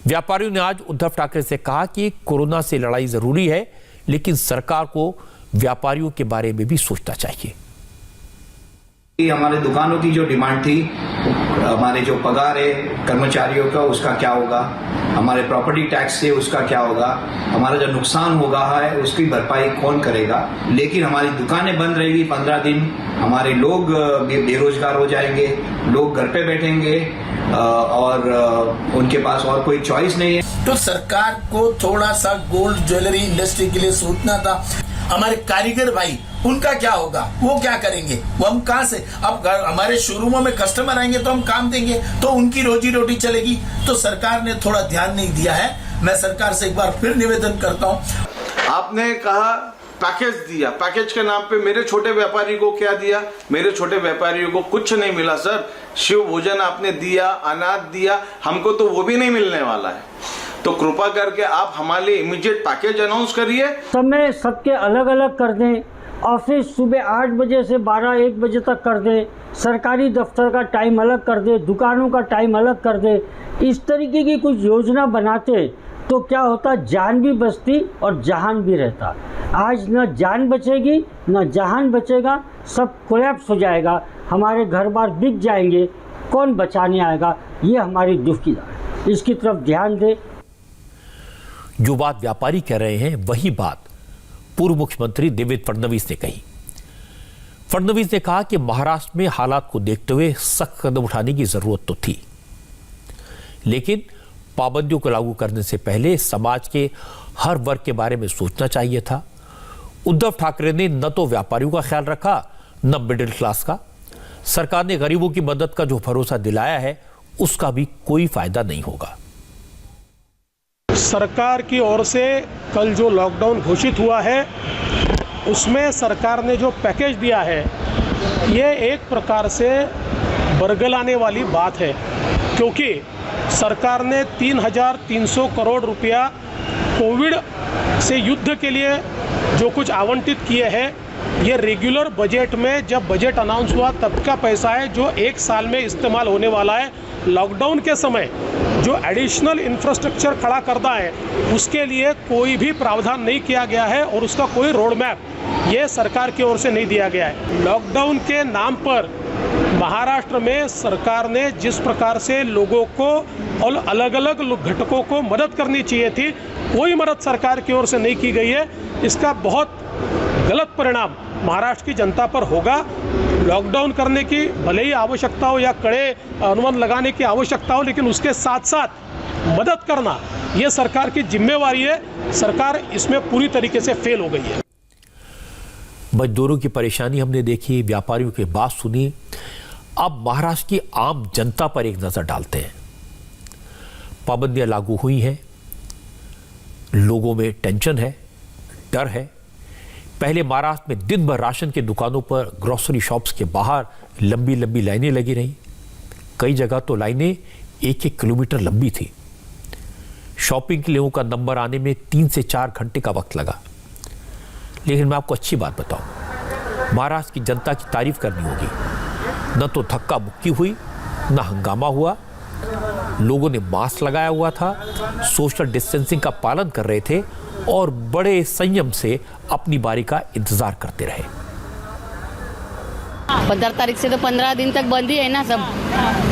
व्यापारियों ने आज उद्धव ठाकरे से कहा कि कोरोना से लड़ाई जरूरी है, लेकिन सरकार को व्यापारियों के बारे में भी सोचना चाहिए। हमारे दुकानों की जो डिमांड थी, हमारे जो पगार है कर्मचारियों का, उसका क्या होगा, हमारे प्रॉपर्टी टैक्स से उसका क्या होगा, हमारा जो नुकसान होगा है उसकी भरपाई कौन करेगा। लेकिन हमारी दुकानें बंद रहेगी 15 दिन, हमारे लोग बेरोजगार हो जाएंगे, लोग घर पे बैठेंगे और उनके पास और कोई चॉइस नहीं है। तो सरकार को थोड़ा सा गोल्ड ज्वेलरी इंडस्ट्री के लिए सोचना था। हमारे कारीगर भाई, उनका क्या होगा, वो क्या करेंगे, वो हम कहाँ से, अब हमारे शोरूमों में कस्टमर आएंगे तो हम काम देंगे, तो उनकी रोजी रोटी चलेगी। तो सरकार ने थोड़ा ध्यान नहीं दिया है। मैं सरकार से एक बार फिर निवेदन करता हूँ। आपने कहा पैकेज दिया, पैकेज के नाम पे मेरे छोटे व्यापारी को क्या दिया? मेरे छोटे व्यापारियों को कुछ नहीं मिला सर। शिव भोजन आपने दिया, अनाज दिया, हमको तो वो भी नहीं मिलने वाला है। तो कृपा करके आप हमारे लिए इमीडिएट पैकेज अनाउंस करिए। समय सबके अलग अलग कर दें। ऑफिस सुबह 8 बजे से 12-1 बजे तक कर दें। सरकारी दफ्तर का टाइम अलग कर दें, दुकानों का टाइम अलग कर दें। इस तरीके की कुछ योजना बनाते तो क्या होता, जान भी बचती और जहान भी रहता। आज न जान बचेगी न जहान बचेगा, सब कोलैप्स हो जाएगा, हमारे घर बार बिक जाएंगे, कौन बचाने आएगा? ये हमारी दुख की बात, इसकी तरफ ध्यान दे। जो बात व्यापारी कह रहे हैं वही बात पूर्व मुख्यमंत्री देवेंद्र फडणवीस ने कही। फडणवीस ने कहा कि महाराष्ट्र में हालात को देखते हुए सख्त कदम उठाने की जरूरत तो थी, लेकिन पाबंदियों को लागू करने से पहले समाज के हर वर्ग के बारे में सोचना चाहिए था। उद्धव ठाकरे ने न तो व्यापारियों का ख्याल रखा न मिडिल क्लास का। सरकार ने गरीबों की मदद का जो भरोसा दिलाया है उसका भी कोई फायदा नहीं होगा। सरकार की ओर से कल जो लॉकडाउन घोषित हुआ है उसमें सरकार ने जो पैकेज दिया है ये एक प्रकार से बरगलाने वाली बात है, क्योंकि सरकार ने 3300 करोड़ रुपया कोविड से युद्ध के लिए जो कुछ आवंटित किए हैं, ये रेगुलर बजट में जब बजट अनाउंस हुआ तब का पैसा है जो 1 साल में इस्तेमाल होने वाला है। लॉकडाउन के समय जो एडिशनल इंफ्रास्ट्रक्चर खड़ा करना है उसके लिए कोई भी प्रावधान नहीं किया गया है और उसका कोई रोड मैप ये सरकार की ओर से नहीं दिया गया है। लॉकडाउन के नाम पर महाराष्ट्र में सरकार ने जिस प्रकार से लोगों को और अलग अलग घटकों को मदद करनी चाहिए थी, कोई मदद सरकार की ओर से नहीं की गई है। इसका बहुत गलत परिणाम महाराष्ट्र की जनता पर होगा। लॉकडाउन करने की भले ही आवश्यकता हो या कड़े अनुबंध लगाने की आवश्यकता हो, लेकिन उसके साथ साथ मदद करना ये सरकार की जिम्मेवारी है। सरकार इसमें पूरी तरीके से फेल हो गई है। मजदूरों की परेशानी हमने देखी, व्यापारियों की बात सुनी। अब महाराष्ट्र की आम जनता पर एक नजर डालते हैं। पाबंदियां लागू हुई हैं, लोगों में टेंशन है, डर है। पहले महाराष्ट्र में दिन भर राशन की दुकानों पर, ग्रोसरी शॉप्स के बाहर लंबी लंबी लाइनें लगी रहीं। कई जगह तो लाइनें 1-1 किलोमीटर लंबी थी। शॉपिंग के लिए का नंबर आने में 3 से 4 घंटे का वक्त लगा। लेकिन मैं आपको अच्छी बात बताऊं, महाराष्ट्र की जनता की तारीफ करनी होगी। न तो धक्का मुक्की हुई, न हंगामा हुआ। लोगों ने मास्क लगाया हुआ था, सोशल डिस्टेंसिंग का पालन कर रहे थे और बड़े संयम से अपनी बारी का इंतजार करते रहे। 15 तारीख से तो 15 दिन तक बंद ही है ना सब।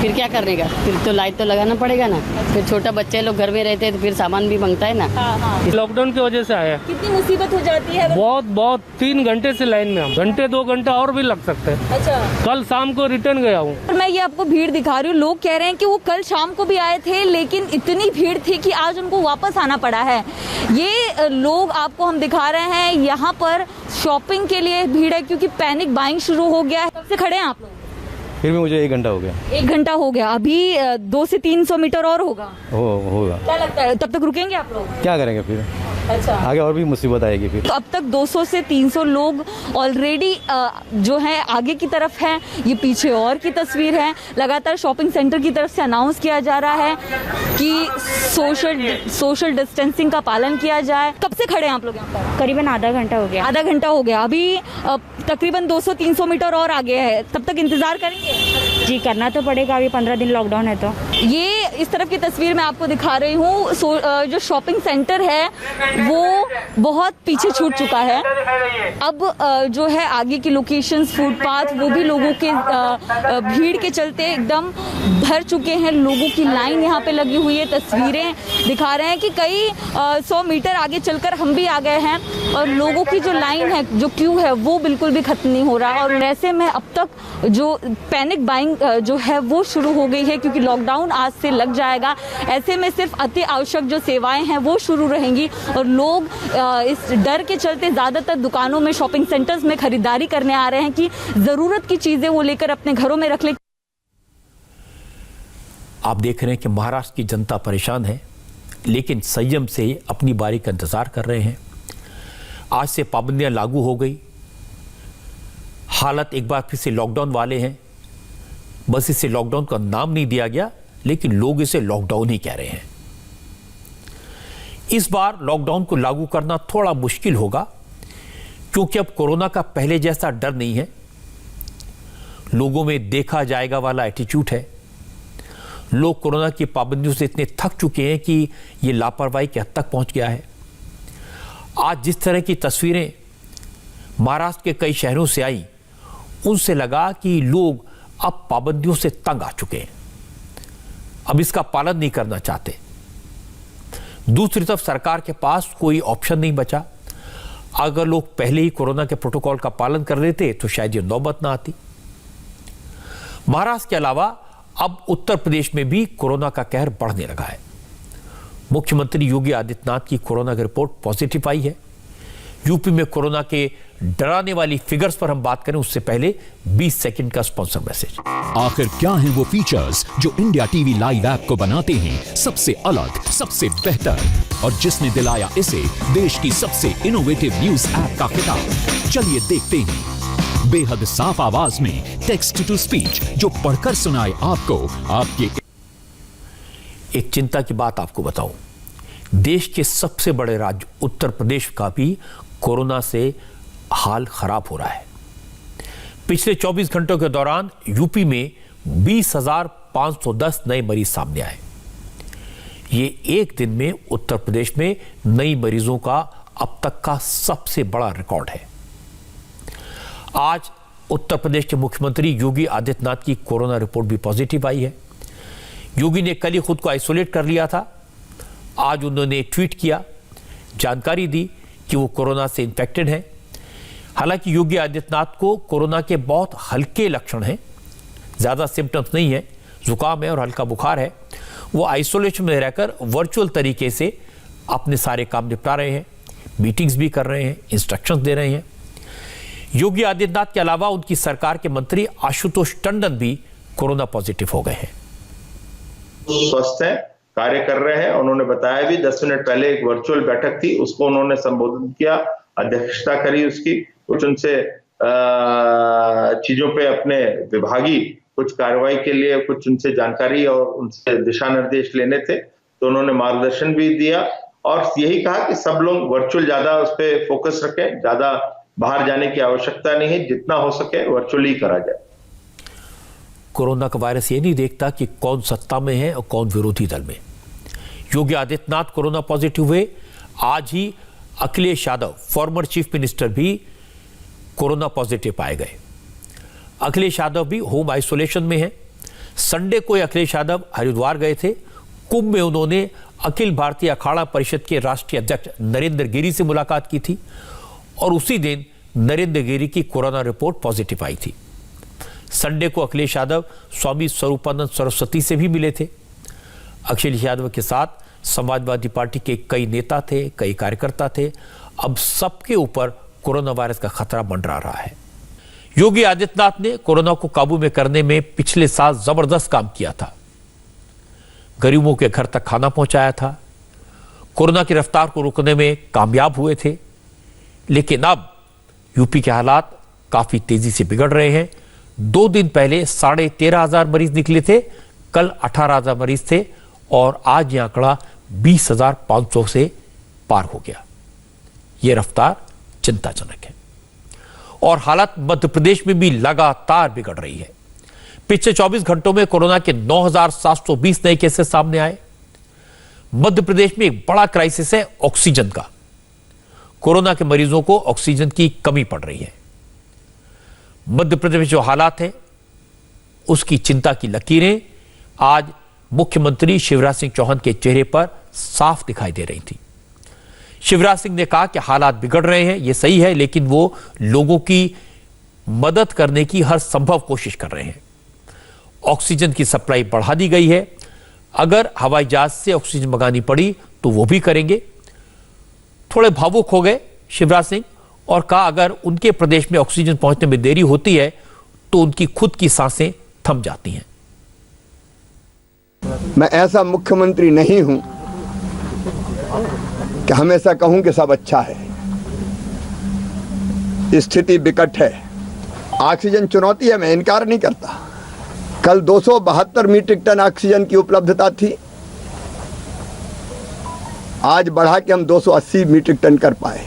फिर क्या करने का, फिर तो लाइट तो लगाना पड़ेगा ना। फिर छोटा बच्चे लोग घर में रहते हैं तो फिर सामान भी मांगता है ना। लॉकडाउन की वजह से आया। कितनी मुसीबत हो जाती है? बहुत 3 घंटे से लाइन में, हम घंटे 2 घंटा और भी लग सकते हैं। अच्छा, कल शाम को रिटर्न गया हूँ। मैं ये आपको भीड़ दिखा रही हूँ। लोग कह रहे हैं कि वो कल शाम को भी आए थे, लेकिन इतनी भीड़ थी कि आज उनको वापस आना पड़ा है। ये लोग आपको हम दिखा रहे हैं, यहाँ पर शॉपिंग के लिए भीड़ है क्योंकि पैनिक बाइंग शुरू हो गया है। कब से खड़े हैं आप लोग? फिर भी मुझे 1 घंटा हो गया। 1 घंटा हो गया। अभी 200 से 300 मीटर और होगा। होगा। क्या लगता है तब तक रुकेंगे आप लोग? क्या करेंगे फिर? अच्छा, आगे और भी मुसीबत आएगी फिर। तो अब तक 200 से 300 लोग ऑलरेडी जो है आगे की तरफ हैं। ये पीछे और की तस्वीर है। लगातार शॉपिंग सेंटर की तरफ से अनाउंस किया जा रहा है कि सोशल डिस्टेंसिंग का पालन किया जाए। कब से खड़े हैं आप लोग यहाँ पर? करीबन आधा घंटा हो गया। आधा घंटा हो गया। अभी तकरीबन 200-300 मीटर और आगे है। तब तक इंतजार करेंगे? जी, करना तो पड़ेगा। अभी 15 दिन लॉकडाउन है। तो ये इस तरफ की तस्वीर मैं आपको दिखा रही हूँ। जो शॉपिंग सेंटर है वो बहुत पीछे छूट चुका है। अब जो है आगे की लोकेशंस, फुटपाथ, वो भी लोगों के भीड़ के चलते एकदम भर चुके हैं। लोगों की लाइन यहाँ पे लगी हुई है। तस्वीरें दिखा रहे हैं कि कई 100 मीटर आगे चलकर हम भी आ गए हैं और लोगों की जो लाइन है, जो क्यू है, वो बिल्कुल भी खत्म नहीं हो रहा। और ऐसे में अब तक जो पैनिक बाइंग जो है वो शुरू हो गई है क्योंकि लॉकडाउन आज से लग जाएगा। ऐसे में सिर्फ अति आवश्यक जो सेवाएं हैं वो शुरू रहेंगी और लोग इस डर के चलते ज्यादातर दुकानों में, शॉपिंग सेंटर्स में खरीदारी करने आ रहे हैं कि जरूरत की चीजें वो लेकर अपने घरों में रख ले। आप देख रहे हैं कि महाराष्ट्र की जनता परेशान है, लेकिन संयम से अपनी बारी का इंतजार कर रहे हैं। आज से पाबंदियां लागू हो गई। हालात एक बार फिर से लॉकडाउन वाले हैं। बस इसे लॉकडाउन का नाम नहीं दिया गया, लेकिन लोग इसे लॉकडाउन ही कह रहे हैं। इस बार लॉकडाउन को लागू करना थोड़ा मुश्किल होगा क्योंकि अब कोरोना का पहले जैसा डर नहीं है। लोगों में देखा जाएगा वाला एटीट्यूड है। लोग कोरोना की पाबंदियों से इतने थक चुके हैं कि यह लापरवाही के हद तक पहुंच गया है। आज जिस तरह की तस्वीरें महाराष्ट्र के कई शहरों से आई, उनसे लगा कि लोग अब पाबंदियों से तंग आ चुके हैं, अब इसका पालन नहीं करना चाहते। दूसरी तरफ सरकार के पास कोई ऑप्शन नहीं बचा। अगर लोग पहले ही कोरोना के प्रोटोकॉल का पालन कर लेते तो शायद ये नौबत ना आती। महाराष्ट्र के अलावा अब उत्तर प्रदेश में भी कोरोना का कहर बढ़ने लगा है। मुख्यमंत्री योगी आदित्यनाथ की कोरोना की रिपोर्ट पॉजिटिव आई है। यूपी में कोरोना के डराने वाली फिगर्स पर हम बात करें उससे पहले 20 सेकंड का स्पॉन्सर मैसेज। आखिर क्या हैं वो फीचर्स जो इंडिया टीवी लाइव ऐप को बनाते हैं सबसे अलग, सबसे बेहतर, और जिसने दिलाया इसे देश की सबसे इनोवेटिव न्यूज ऐप का खिताब। चलिए देखते हैं। बेहद साफ आवाज में टेक्स्ट टू स्पीच जो पढ़कर सुनाए आपको आपके। एक चिंता की बात आपको बताऊं, देश के सबसे बड़े राज्य उत्तर प्रदेश का भी कोरोना से हाल खराब हो रहा है। पिछले 24 घंटों के दौरान यूपी में 20,510 नए मरीज सामने आए। ये एक दिन में उत्तर प्रदेश में नई मरीजों का अब तक का सबसे बड़ा रिकॉर्ड है। आज उत्तर प्रदेश के मुख्यमंत्री योगी आदित्यनाथ की कोरोना रिपोर्ट भी पॉजिटिव आई है। योगी ने कल ही खुद को आइसोलेट कर लिया था। आज उन्होंने ट्वीट किया, जानकारी दी कि वो कोरोना से इन्फेक्टेड हैं। हालांकि योगी आदित्यनाथ को कोरोना के बहुत हल्के लक्षण हैं, ज़्यादा सिम्टम्स नहीं है, जुकाम है और हल्का बुखार है। वो आइसोलेशन में रहकर वर्चुअल तरीके से अपने सारे काम निपटा रहे हैं, मीटिंग्स भी कर रहे हैं, इंस्ट्रक्शंस दे रहे हैं। योगी आदित्यनाथ के अलावा उनकी सरकार के मंत्री आशुतोष टंडन भी कोरोना पॉजिटिव हो गए हैं। स्वस्थ हैं, कार्य कर रहे हैं। उन्होंने बताया भी 10 मिनट पहले एक वर्चुअल बैठक थी, उसको उन्होंने संबोधित किया, अध्यक्षता करी उसकी। कुछ उनसे चीजों पे अपने विभागीय कुछ कार्रवाई के लिए कुछ उनसे जानकारी और उनसे दिशा निर्देश लेने थे, तो उन्होंने मार्गदर्शन भी दिया और यही कहा कि सब लोग वर्चुअल ज्यादा उस पर फोकस रखें, ज्यादा बाहर जाने की आवश्यकता नहीं है, जितना हो सके वर्चुअली करा जाए। कोरोना का वायरस ये नहीं देखता कि कौन सत्ता में है और कौन विरोधी दल में। योगी आदित्यनाथ कोरोना पॉजिटिव हुए। आज ही Akhilesh Yadav former chief minister भी कोरोना पॉजिटिव पाए गए। अखिलेश यादव भी होम आइसोलेशन में हैं। संडे को अखिलेश यादव हरिद्वार गए थे। कुंभ में उन्होंने अखिल भारतीय अखाड़ा परिषद के राष्ट्रीय अध्यक्ष नरेंद्र गिरी से मुलाकात की थी और उसी दिन नरेंद्र गिरी की कोरोना रिपोर्ट पॉजिटिव आई थी। संडे को अखिलेश यादव स्वामी स्वरूपानंद सरस्वती से भी मिले थे। अखिलेश यादव के साथ समाजवादी पार्टी के कई नेता थे, कई कार्यकर्ता थे। अब सबके ऊपर कोरोना वायरस का खतरा मंडरा रहा है। योगी आदित्यनाथ ने कोरोना को काबू में करने में पिछले साल जबरदस्त काम किया था। गरीबों के घर तक खाना पहुंचाया था, कोरोना की रफ्तार को रोकने में कामयाब हुए थे। लेकिन अब यूपी के हालात काफी तेजी से बिगड़ रहे हैं। 2 दिन पहले 13,500 मरीज निकले थे, कल 18,000 मरीज थे और आज यह आंकड़ा 20,500 से पार हो गया। यह रफ्तार चिंताजनक है और हालत मध्य प्रदेश में भी लगातार बिगड़ रही है। पिछले 24 घंटों में कोरोना के 9,720 नए केसेस सामने आए। मध्य प्रदेश में एक बड़ा क्राइसिस है ऑक्सीजन का। कोरोना के मरीजों को ऑक्सीजन की कमी पड़ रही है। मध्य प्रदेश में जो हालात हैं उसकी चिंता की लकीरें आज मुख्यमंत्री शिवराज सिंह चौहान के चेहरे पर साफ दिखाई दे रही थी। शिवराज सिंह ने कहा कि हालात बिगड़ रहे हैं, यह सही है, लेकिन वो लोगों की मदद करने की हर संभव कोशिश कर रहे हैं। ऑक्सीजन की सप्लाई बढ़ा दी गई है। अगर हवाई जहाज से ऑक्सीजन मंगानी पड़ी तो वो भी करेंगे। थोड़े भावुक हो गए शिवराज सिंह और कहा अगर उनके प्रदेश में ऑक्सीजन पहुंचने में देरी होती है तो उनकी खुद की सांसें थम जाती हैं। मैं ऐसा मुख्यमंत्री नहीं हूं कि हमेशा कहूं कि सब अच्छा है। स्थिति विकट है, ऑक्सीजन चुनौती है, मैं इनकार नहीं करता। कल 272 मीट्रिक टन ऑक्सीजन की उपलब्धता थी, आज बढ़ा के हम 280 मीट्रिक टन कर पाए।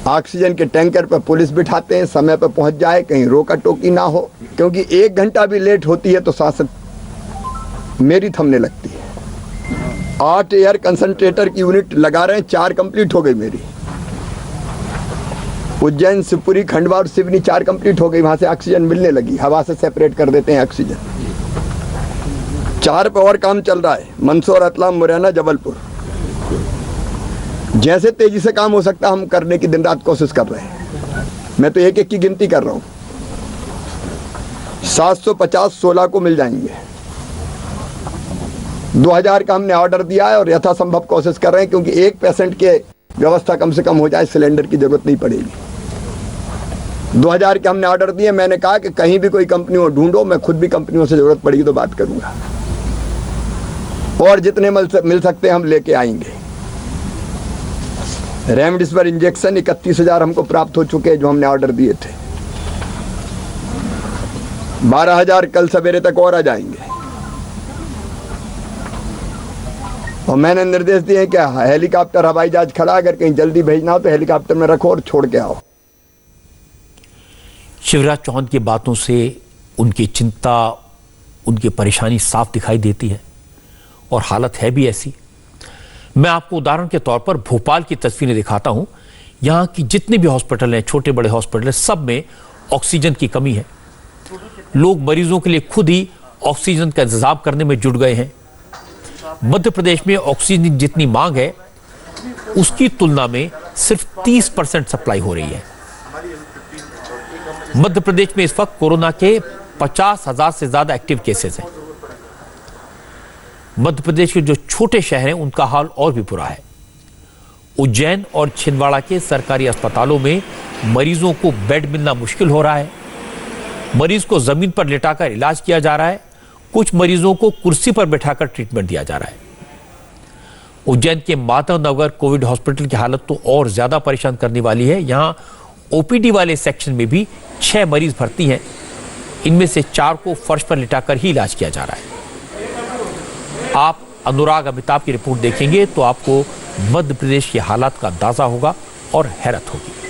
ऑक्सीजन के टैंकर पर पुलिस बिठाते हैं, समय पर पहुंच जाए, कहीं रोका टोकी ना हो, क्योंकि 1 घंटा भी लेट होती है तो सांस मेरी थमने लगती है। 8 एयर कंसंट्रेटर की यूनिट लगा रहे हैं, 4 कंप्लीट हो गई मेरी। उज्जैन, शिवपुरी, खंडवा और सिवनी 4 कंप्लीट हो गई, वहां से ऑक्सीजन मिलने लगी, हवा से सेपरेट कर देते हैं ऑक्सीजन। 4 पे और काम चल रहा है, मंदसौर, रतलाम, मुरैना, जबलपुर। जैसे तेजी से काम हो सकता हम करने की दिन रात कोशिश कर रहे हैं। मैं तो एक की गिनती कर रहा हूं। 750 16 को मिल जाएंगे। 2000 का हमने ऑर्डर दिया है और यथासंभव कोशिश कर रहे हैं, क्योंकि एक पेशेंट के व्यवस्था कम से कम हो जाए, सिलेंडर की जरूरत नहीं पड़ेगी। 2000 के हमने ऑर्डर दिए। मैंने कहा कि कहीं भी कोई कंपनी ढूंढो, मैं खुद भी कंपनियों से जरूरत पड़ेगी तो बात करूंगा और जितने मिल सकते हैं हम लेके आएंगे। रेमडेसिविर इंजेक्शन 31,000 हमको प्राप्त हो चुके हैं जो हमने ऑर्डर दिए थे। 12,000 कल सवेरे तक और आ जाएंगे। और मैंने निर्देश दिए कि हेलीकॉप्टर, हवाई जहाज खड़ा, अगर कहीं जल्दी भेजना हो तो हेलीकॉप्टर में रखो और छोड़ के आओ। शिवराज चौहान की बातों से उनकी चिंता, उनकी परेशानी साफ दिखाई देती है और हालत है भी ऐसी। मैं आपको उदाहरण के तौर पर भोपाल की तस्वीरें दिखाता हूं। यहां की जितने भी हॉस्पिटल हैं, छोटे बड़े हॉस्पिटल हैं, सब में ऑक्सीजन की कमी है। लोग मरीजों के लिए खुद ही ऑक्सीजन का इंतजाम करने में जुट गए हैं। मध्य प्रदेश में ऑक्सीजन जितनी मांग है उसकी तुलना में सिर्फ 30% सप्लाई हो रही है। मध्य प्रदेश में इस वक्त कोरोना के 50,000 से ज्यादा एक्टिव केसेस हैं। मध्य प्रदेश के जो छोटे शहर हैं उनका हाल और भी बुरा है। उज्जैन और छिंदवाड़ा के सरकारी अस्पतालों में मरीजों को बेड मिलना मुश्किल हो रहा है। मरीज को जमीन पर लेटाकर इलाज किया जा रहा है, कुछ मरीजों को कुर्सी पर बैठाकर ट्रीटमेंट दिया जा रहा है। उज्जैन के माधवनगर कोविड हॉस्पिटल की हालत तो और ज्यादा परेशान करने वाली है। यहां ओपीडी वाले सेक्शन में भी 6 मरीज भर्ती हैं। इनमें से 4 को फर्श पर लिटाकर ही इलाज किया जा रहा है। आप अनुराग अमिताभ की रिपोर्ट देखेंगे तो आपको मध्य प्रदेश के हालात का अंदाजा होगा और हैरत होगी।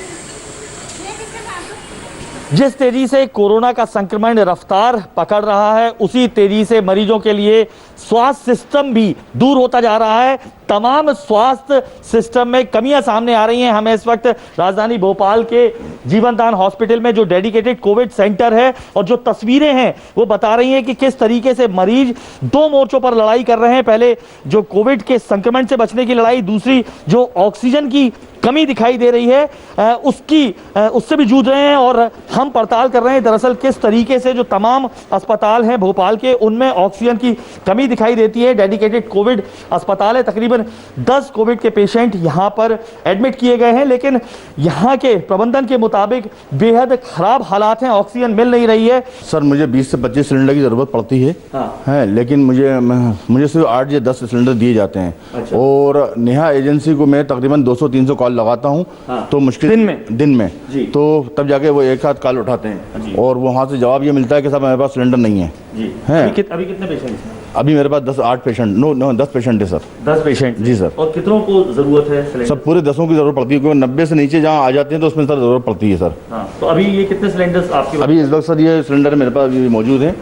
जिस तेजी से कोरोना का संक्रमण रफ्तार पकड़ रहा है, उसी तेजी से मरीजों के लिए स्वास्थ्य सिस्टम भी दूर होता जा रहा है। तमाम स्वास्थ्य सिस्टम में कमियां सामने आ रही हैं। हमें इस वक्त राजधानी भोपाल के जीवनदान हॉस्पिटल में जो डेडिकेटेड कोविड सेंटर है और जो तस्वीरें हैं वो बता रही हैं कि किस तरीके से मरीज 2 मोर्चों पर लड़ाई कर रहे हैं। पहले जो कोविड के संक्रमण से बचने की लड़ाई, दूसरी जो ऑक्सीजन की कमी दिखाई दे रही है उससे भी जूझ रहे हैं। और हम पड़ताल कर रहे हैं दरअसल किस तरीके से जो तमाम अस्पताल हैं भोपाल के, उनमें ऑक्सीजन की कमी दिखाई देती है। डेडिकेटेड कोविड अस्पताल है, तकरीबन 10 कोविड के पेशेंट यहां पर एडमिट किए गए हैं, लेकिन यहां के प्रबंधन के मुताबिक बेहद खराब हालात हैं, ऑक्सीजन मिल नहीं रही है। सर मुझे 20 से 25 सिलेंडर की जरूरत पड़ती है, लेकिन मुझे सिर्फ 8 या 10 सिलेंडर दिए जाते हैं। अच्छा। और नेहा एजेंसी को मैं तकरीबन 200-300 कॉल लगाता हूँ। तो मुश्किल दिन में तो तब जाके वो एक हाथ कॉल उठाते हैं और वहाँ से जवाब ये मिलता है कि साहब मेरे पास सिलेंडर नहीं है। अभी कितने पेशेंट हैं? अभी मेरे पास 10 पेशेंट है सर। 10 पेशेंट जी सर। और कितनों को जरूरत है? सब पूरे 10 की जरूरत पड़ती है, क्योंकि 90 से नीचे जहाँ आ जाते हैं तो उसमें सर जरूरत पड़ती है सर। तो अभी ये कितने सिलेंडर्स आपके? अभी इस वक्त सर ये सिलेंडर मेरे पास मौजूद है।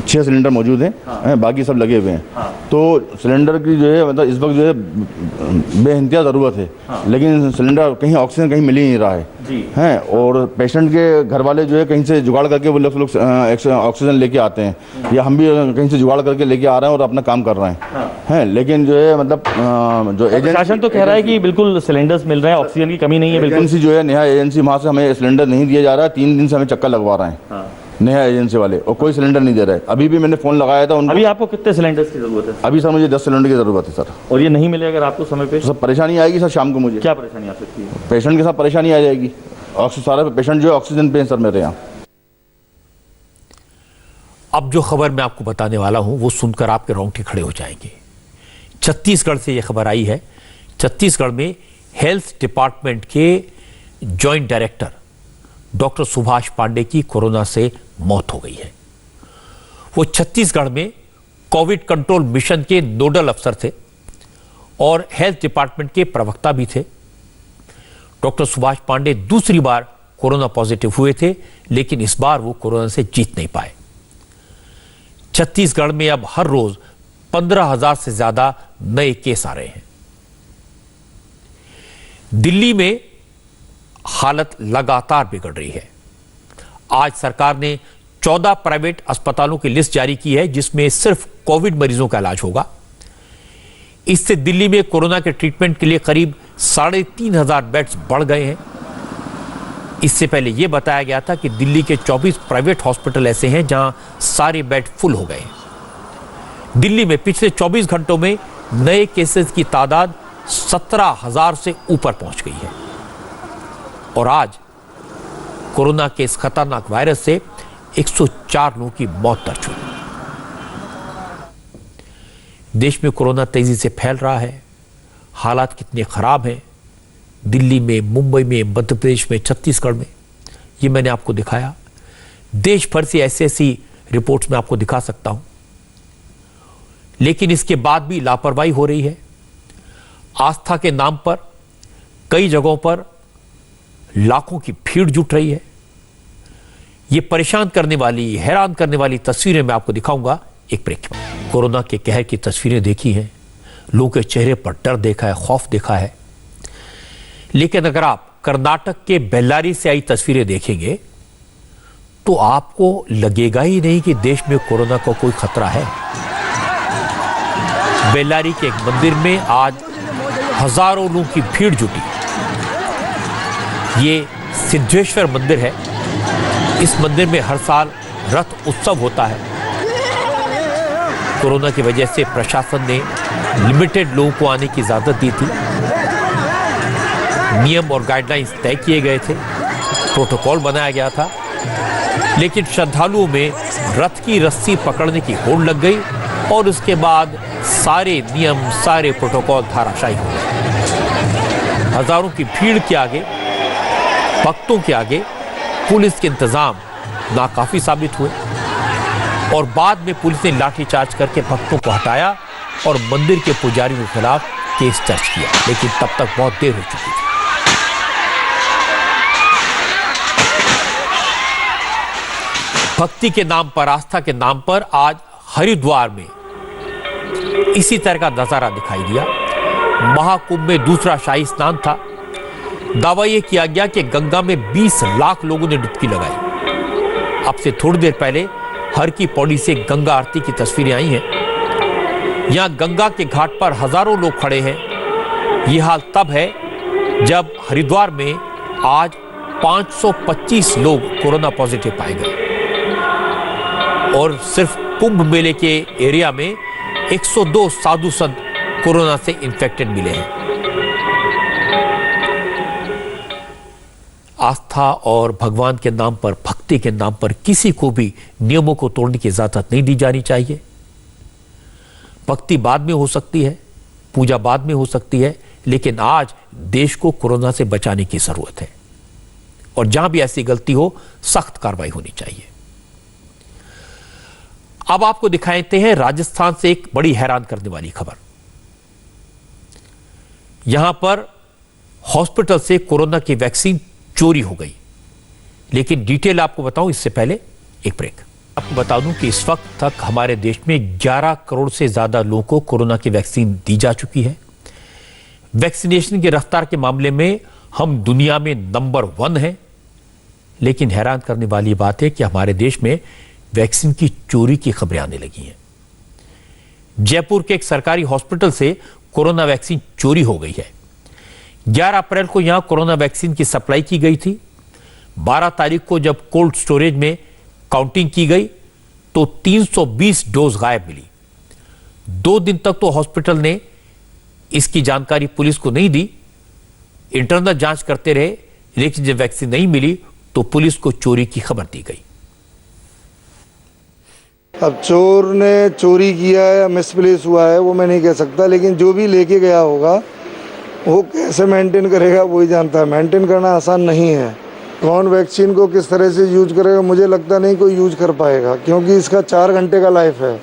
6 सिलेंडर मौजूद हैं, बाकी सब लगे हुए हैं। तो सिलेंडर की जो है मतलब इस वक्त जो है बेइंतहा ज़रूरत है, लेकिन सिलेंडर कहीं ऑक्सीजन कहीं मिल ही नहीं रहा है। और पेशेंट के घर वाले जो है कहीं से जुगाड़ करके वो लोग ऑक्सीजन लेके आते हैं, या हम भी कहीं से जुगाड़ करके लेके आ रहे हैं और अपना काम कर रहे हैं। लेकिन जो है मतलब जो प्रशासन तो कह रहा है कि बिल्कुल सिलेंडर्स मिल रहे हैं, ऑक्सीजन की कमी नहीं है। बिल्कुल एजेंसी जो है नेहा एजेंसी, वहाँ से हमें सिलेंडर नहीं दिया जा रहा है। 3 दिन से हमें चक्कर लगवा रहे हैं नेहा एजेंसी वाले, और कोई सिलेंडर नहीं दे रहे। अभी भी मैंने फोन लगाया था उनको। अभी आपको कितने सिलेंडर्स की जरूरत है? अभी सर मुझे 10 सिलेंडर की जरूरत है सर। और ये नहीं मिले अगर आपको समय पे? सर परेशानी आएगी सर शाम को। मुझे क्या परेशानी आ सकती है? पेशेंट के साथ परेशानी आ जाएगी। सारा पेशेंट जो है ऑक्सीजन पे है सर मेरे यहाँ। अब जो खबर मैं आपको बताने वाला हूं वो सुनकर आपके रोंगटे खड़े हो जाएंगे। छत्तीसगढ़ से यह खबर आई है। छत्तीसगढ़ में हेल्थ डिपार्टमेंट के joint director doctor Subhash Pandey की कोरोना से मौत हो गई है। वो छत्तीसगढ़ में कोविड कंट्रोल मिशन के नोडल अफसर थे और हेल्थ डिपार्टमेंट के प्रवक्ता भी थे। डॉक्टर सुभाष पांडे दूसरी बार कोरोना पॉजिटिव हुए थे, लेकिन इस बार वो कोरोना से जीत नहीं पाए। छत्तीसगढ़ में अब हर रोज 15,000 से ज्यादा नए केस आ रहे हैं। दिल्ली में हालत लगातार बिगड़ रही है। आज सरकार ने 14 प्राइवेट अस्पतालों की लिस्ट जारी की है, जिसमें सिर्फ कोविड मरीजों का इलाज होगा। इससे दिल्ली में कोरोना के ट्रीटमेंट के लिए करीब 3,500 बेड्स बढ़ गए हैं। इससे पहले यह बताया गया था कि दिल्ली के 24 प्राइवेट हॉस्पिटल ऐसे हैं जहां सारे बेड फुल हो गए हैं। दिल्ली में पिछले 24 घंटों में नए केसेस की तादाद 17,000 से ऊपर पहुंच गई है और आज कोरोना के इस खतरनाक वायरस से 104 लोगों की मौत दर्ज हुई। देश में कोरोना तेजी से फैल रहा है। हालात कितने खराब हैं दिल्ली में, मुंबई में, मध्य प्रदेश में, छत्तीसगढ़ में, ये मैंने आपको दिखाया। देश भर से ऐसी रिपोर्ट्स मैं आपको दिखा सकता हूं, लेकिन इसके बाद भी लापरवाही हो रही है। आस्था के नाम पर कई जगहों पर लाखों की भीड़ जुट रही है। ये परेशान करने वाली, हैरान करने वाली तस्वीरें मैं आपको दिखाऊंगा एक ब्रेक में। कोरोना के कहर की तस्वीरें देखी हैं, लोगों के चेहरे पर डर देखा है, खौफ देखा है, लेकिन अगर आप कर्नाटक के बेल्लारी से आई तस्वीरें देखेंगे तो आपको लगेगा ही नहीं कि देश में कोरोना का कोई खतरा है। बेल्लारी के एक मंदिर में आज हजारों लोगों की भीड़ जुटी। ये सिद्धेश्वर मंदिर है। इस मंदिर में हर साल रथ उत्सव होता है। कोरोना की वजह से प्रशासन ने लिमिटेड लोगों को आने की इजाजत दी थी। नियम और गाइडलाइंस तय किए गए थे, प्रोटोकॉल बनाया गया था, लेकिन श्रद्धालुओं में रथ की रस्सी पकड़ने की होड़ लग गई और उसके बाद सारे नियम, सारे प्रोटोकॉल धाराशायी हो गए। हजारों की भीड़ के आगे, भक्तों के आगे पुलिस के इंतजाम नाकाफी साबित हुए और बाद में पुलिस ने लाठीचार्ज करके भक्तों को हटाया और मंदिर के पुजारियों के खिलाफ केस दर्ज किया, लेकिन तब तक बहुत देर हो चुकी थी। भक्ति के नाम पर, आस्था के नाम पर आज हरिद्वार में इसी तरह का नजारा दिखाई दिया। महाकुंभ में दूसरा शाही स्नान था। दावा यह किया गया कि गंगा में 20 लाख लोगों ने डुबकी लगाई। अब से थोड़ी देर पहले हर की पौड़ी से गंगा आरती की तस्वीरें आई हैं। यहां गंगा के घाट पर हजारों लोग खड़े हैं। यह हाल तब है जब हरिद्वार में आज 525 लोग कोरोना पॉजिटिव पाए गए और सिर्फ कुंभ मेले के एरिया में 102 साधु संत कोरोना से इन्फेक्टेड मिले हैं। आस्था और भगवान के नाम पर, भक्ति के नाम पर किसी को भी नियमों को तोड़ने की इजाजत नहीं दी जानी चाहिए। भक्ति बाद में हो सकती है, पूजा बाद में हो सकती है, लेकिन आज देश को कोरोना से बचाने की जरूरत है और जहां भी ऐसी गलती हो सख्त कार्रवाई होनी चाहिए। अब आपको दिखाते हैं राजस्थान से एक बड़ी हैरान करने वाली खबर। यहां पर हॉस्पिटल से कोरोना की वैक्सीन चोरी हो गई, लेकिन डिटेल आपको बताऊं इससे पहले एक ब्रेक। आपको बता दूं कि इस वक्त तक हमारे देश में 11 करोड़ से ज्यादा लोगों को कोरोना की वैक्सीन दी जा चुकी है। वैक्सीनेशन की रफ्तार के मामले में हम दुनिया में नंबर 1 हैं, लेकिन हैरान करने वाली बात है कि हमारे देश में वैक्सीन की चोरी की खबरें आने लगी हैं। जयपुर के एक सरकारी हॉस्पिटल से कोरोना वैक्सीन चोरी हो गई है। 11 अप्रैल को यहां कोरोना वैक्सीन की सप्लाई की गई थी। 12 तारीख को जब कोल्ड स्टोरेज में काउंटिंग की गई तो 320 डोज गायब मिली। 2 दिन तक तो हॉस्पिटल ने इसकी जानकारी पुलिस को नहीं दी, इंटरनल जांच करते रहे, लेकिन जब वैक्सीन नहीं मिली तो पुलिस को चोरी की खबर दी गई। अब चोर ने चोरी किया है या मिसप्लेस हुआ है वो मैं नहीं कह सकता, लेकिन जो भी लेके गया होगा वो कैसे मेंटेन करेगा वही जानता है। मेंटेन करना आसान नहीं है। कौन वैक्सीन को किस तरह से यूज करेगा मुझे लगता नहीं कोई यूज कर पाएगा, क्योंकि इसका 4 घंटे का लाइफ है।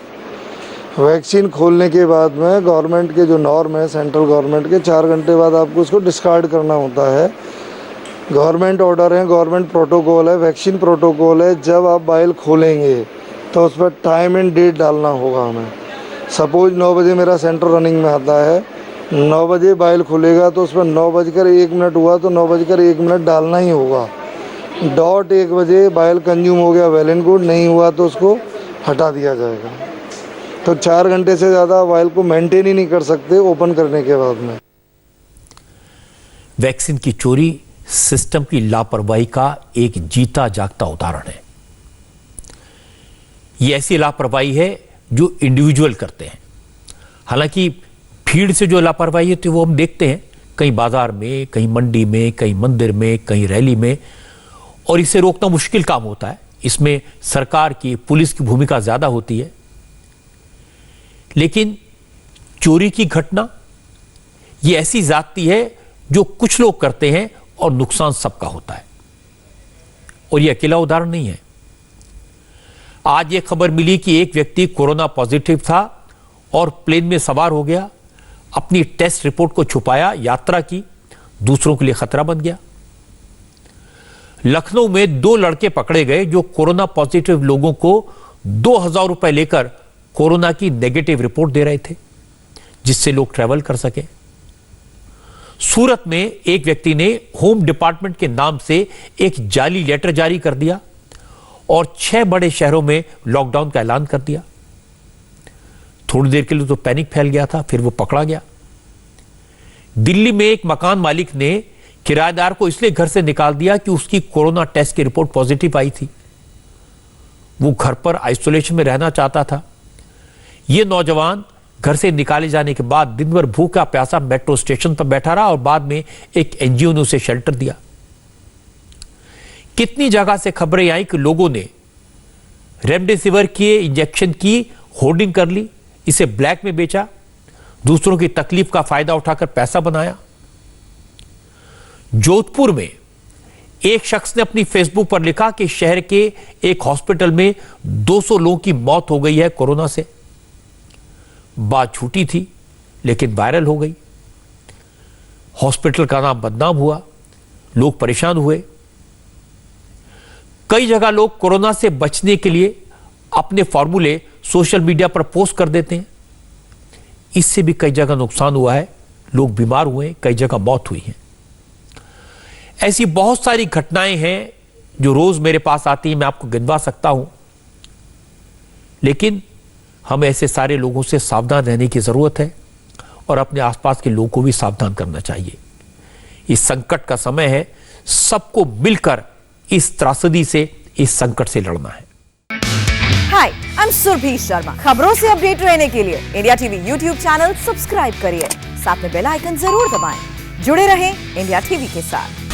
वैक्सीन खोलने के बाद में गवर्नमेंट के जो नॉर्म है, सेंट्रल गवर्नमेंट के, 4 घंटे बाद आपको उसको डिस्कार्ड करना होता है। गवर्नमेंट ऑर्डर है, गवर्नमेंट प्रोटोकॉल है, वैक्सीन प्रोटोकॉल है। जब आप वायल खोलेंगे तो उस पर टाइम एंड डेट डालना होगा हमें। सपोज 9 बजे मेरा सेंटर रनिंग में आता है, 9 बजे वायल खुलेगा तो उस पर 9:01 हुआ तो 9:01 डालना ही होगा। डॉट 1 बजे वायल कंज्यूम हो गया, वेल एंड गुड, नहीं हुआ तो उसको हटा दिया जाएगा। तो 4 घंटे से ज़्यादा वायल को मेंटेन ही नहीं कर सकते ओपन करने के बाद में। वैक्सीन की चोरी सिस्टम की लापरवाही का एक जीता जागता उदाहरण है। ये ऐसी लापरवाही है जो इंडिविजुअल करते हैं। हालांकि भीड़ से जो लापरवाही होती है वो हम देखते हैं कहीं बाजार में, कहीं मंडी में, कहीं मंदिर में, कहीं रैली में, और इसे रोकना मुश्किल काम होता है। इसमें सरकार की, पुलिस की भूमिका ज्यादा होती है। लेकिन चोरी की घटना ये ऐसी जाती है जो कुछ लोग करते हैं और नुकसान सबका होता है, और ये अकेला उदाहरण नहीं है। आज ये खबर मिली कि एक व्यक्ति कोरोना पॉजिटिव था और प्लेन में सवार हो गया, अपनी टेस्ट रिपोर्ट को छुपाया, यात्रा की, दूसरों के लिए खतरा बन गया। लखनऊ में 2 लड़के पकड़े गए जो कोरोना पॉजिटिव लोगों को 2000 रुपए लेकर कोरोना की नेगेटिव रिपोर्ट दे रहे थे, जिससे लोग ट्रैवल कर सके। सूरत में एक व्यक्ति ने होम डिपार्टमेंट के नाम से एक जाली लेटर जारी कर दिया और 6 बड़े शहरों में लॉकडाउन का ऐलान कर दिया। थोड़ी देर के लिए तो पैनिक फैल गया था, फिर वो पकड़ा गया। दिल्ली में एक मकान मालिक ने किराएदार को इसलिए घर से निकाल दिया कि उसकी कोरोना टेस्ट की रिपोर्ट पॉजिटिव आई थी। वो घर पर आइसोलेशन में रहना चाहता था। ये नौजवान घर से निकाले जाने के बाद दिन भर भूखा प्यासा मेट्रो स्टेशन पर बैठा रहा और बाद में एक एनजीओ ने उसे शेल्टर दिया। कितनी जगह से खबरें आई कि लोगों ने रेमडेसिविर के इंजेक्शन की होर्डिंग कर ली, इसे ब्लैक में बेचा, दूसरों की तकलीफ का फायदा उठाकर पैसा बनाया। जोधपुर में एक शख्स ने अपनी फेसबुक पर लिखा कि शहर के एक हॉस्पिटल में 200 लोगों की मौत हो गई है कोरोना से। बात झूठी थी लेकिन वायरल हो गई। हॉस्पिटल का नाम बदनाम हुआ, लोग परेशान हुए। कई जगह लोग कोरोना से बचने के लिए अपने फॉर्मूले सोशल मीडिया पर पोस्ट कर देते हैं। इससे भी कई जगह नुकसान हुआ है, लोग बीमार हुए, कई जगह मौत हुई है। ऐसी बहुत सारी घटनाएं हैं जो रोज मेरे पास आती हैं, मैं आपको गिनवा सकता हूं। लेकिन हमें ऐसे सारे लोगों से सावधान रहने की जरूरत है और अपने आसपास के लोगों को भी सावधान करना चाहिए। इस संकट का समय है, सबको मिलकर इस त्रासदी से, इस संकट से लड़ना है। हाय, आई एम सुरभि शर्मा। खबरों से अपडेट रहने के लिए India TV YouTube channel subscribe करिए, साथ में बेल आइकन जरूर दबाएं। जुड़े रहें इंडिया टीवी के साथ।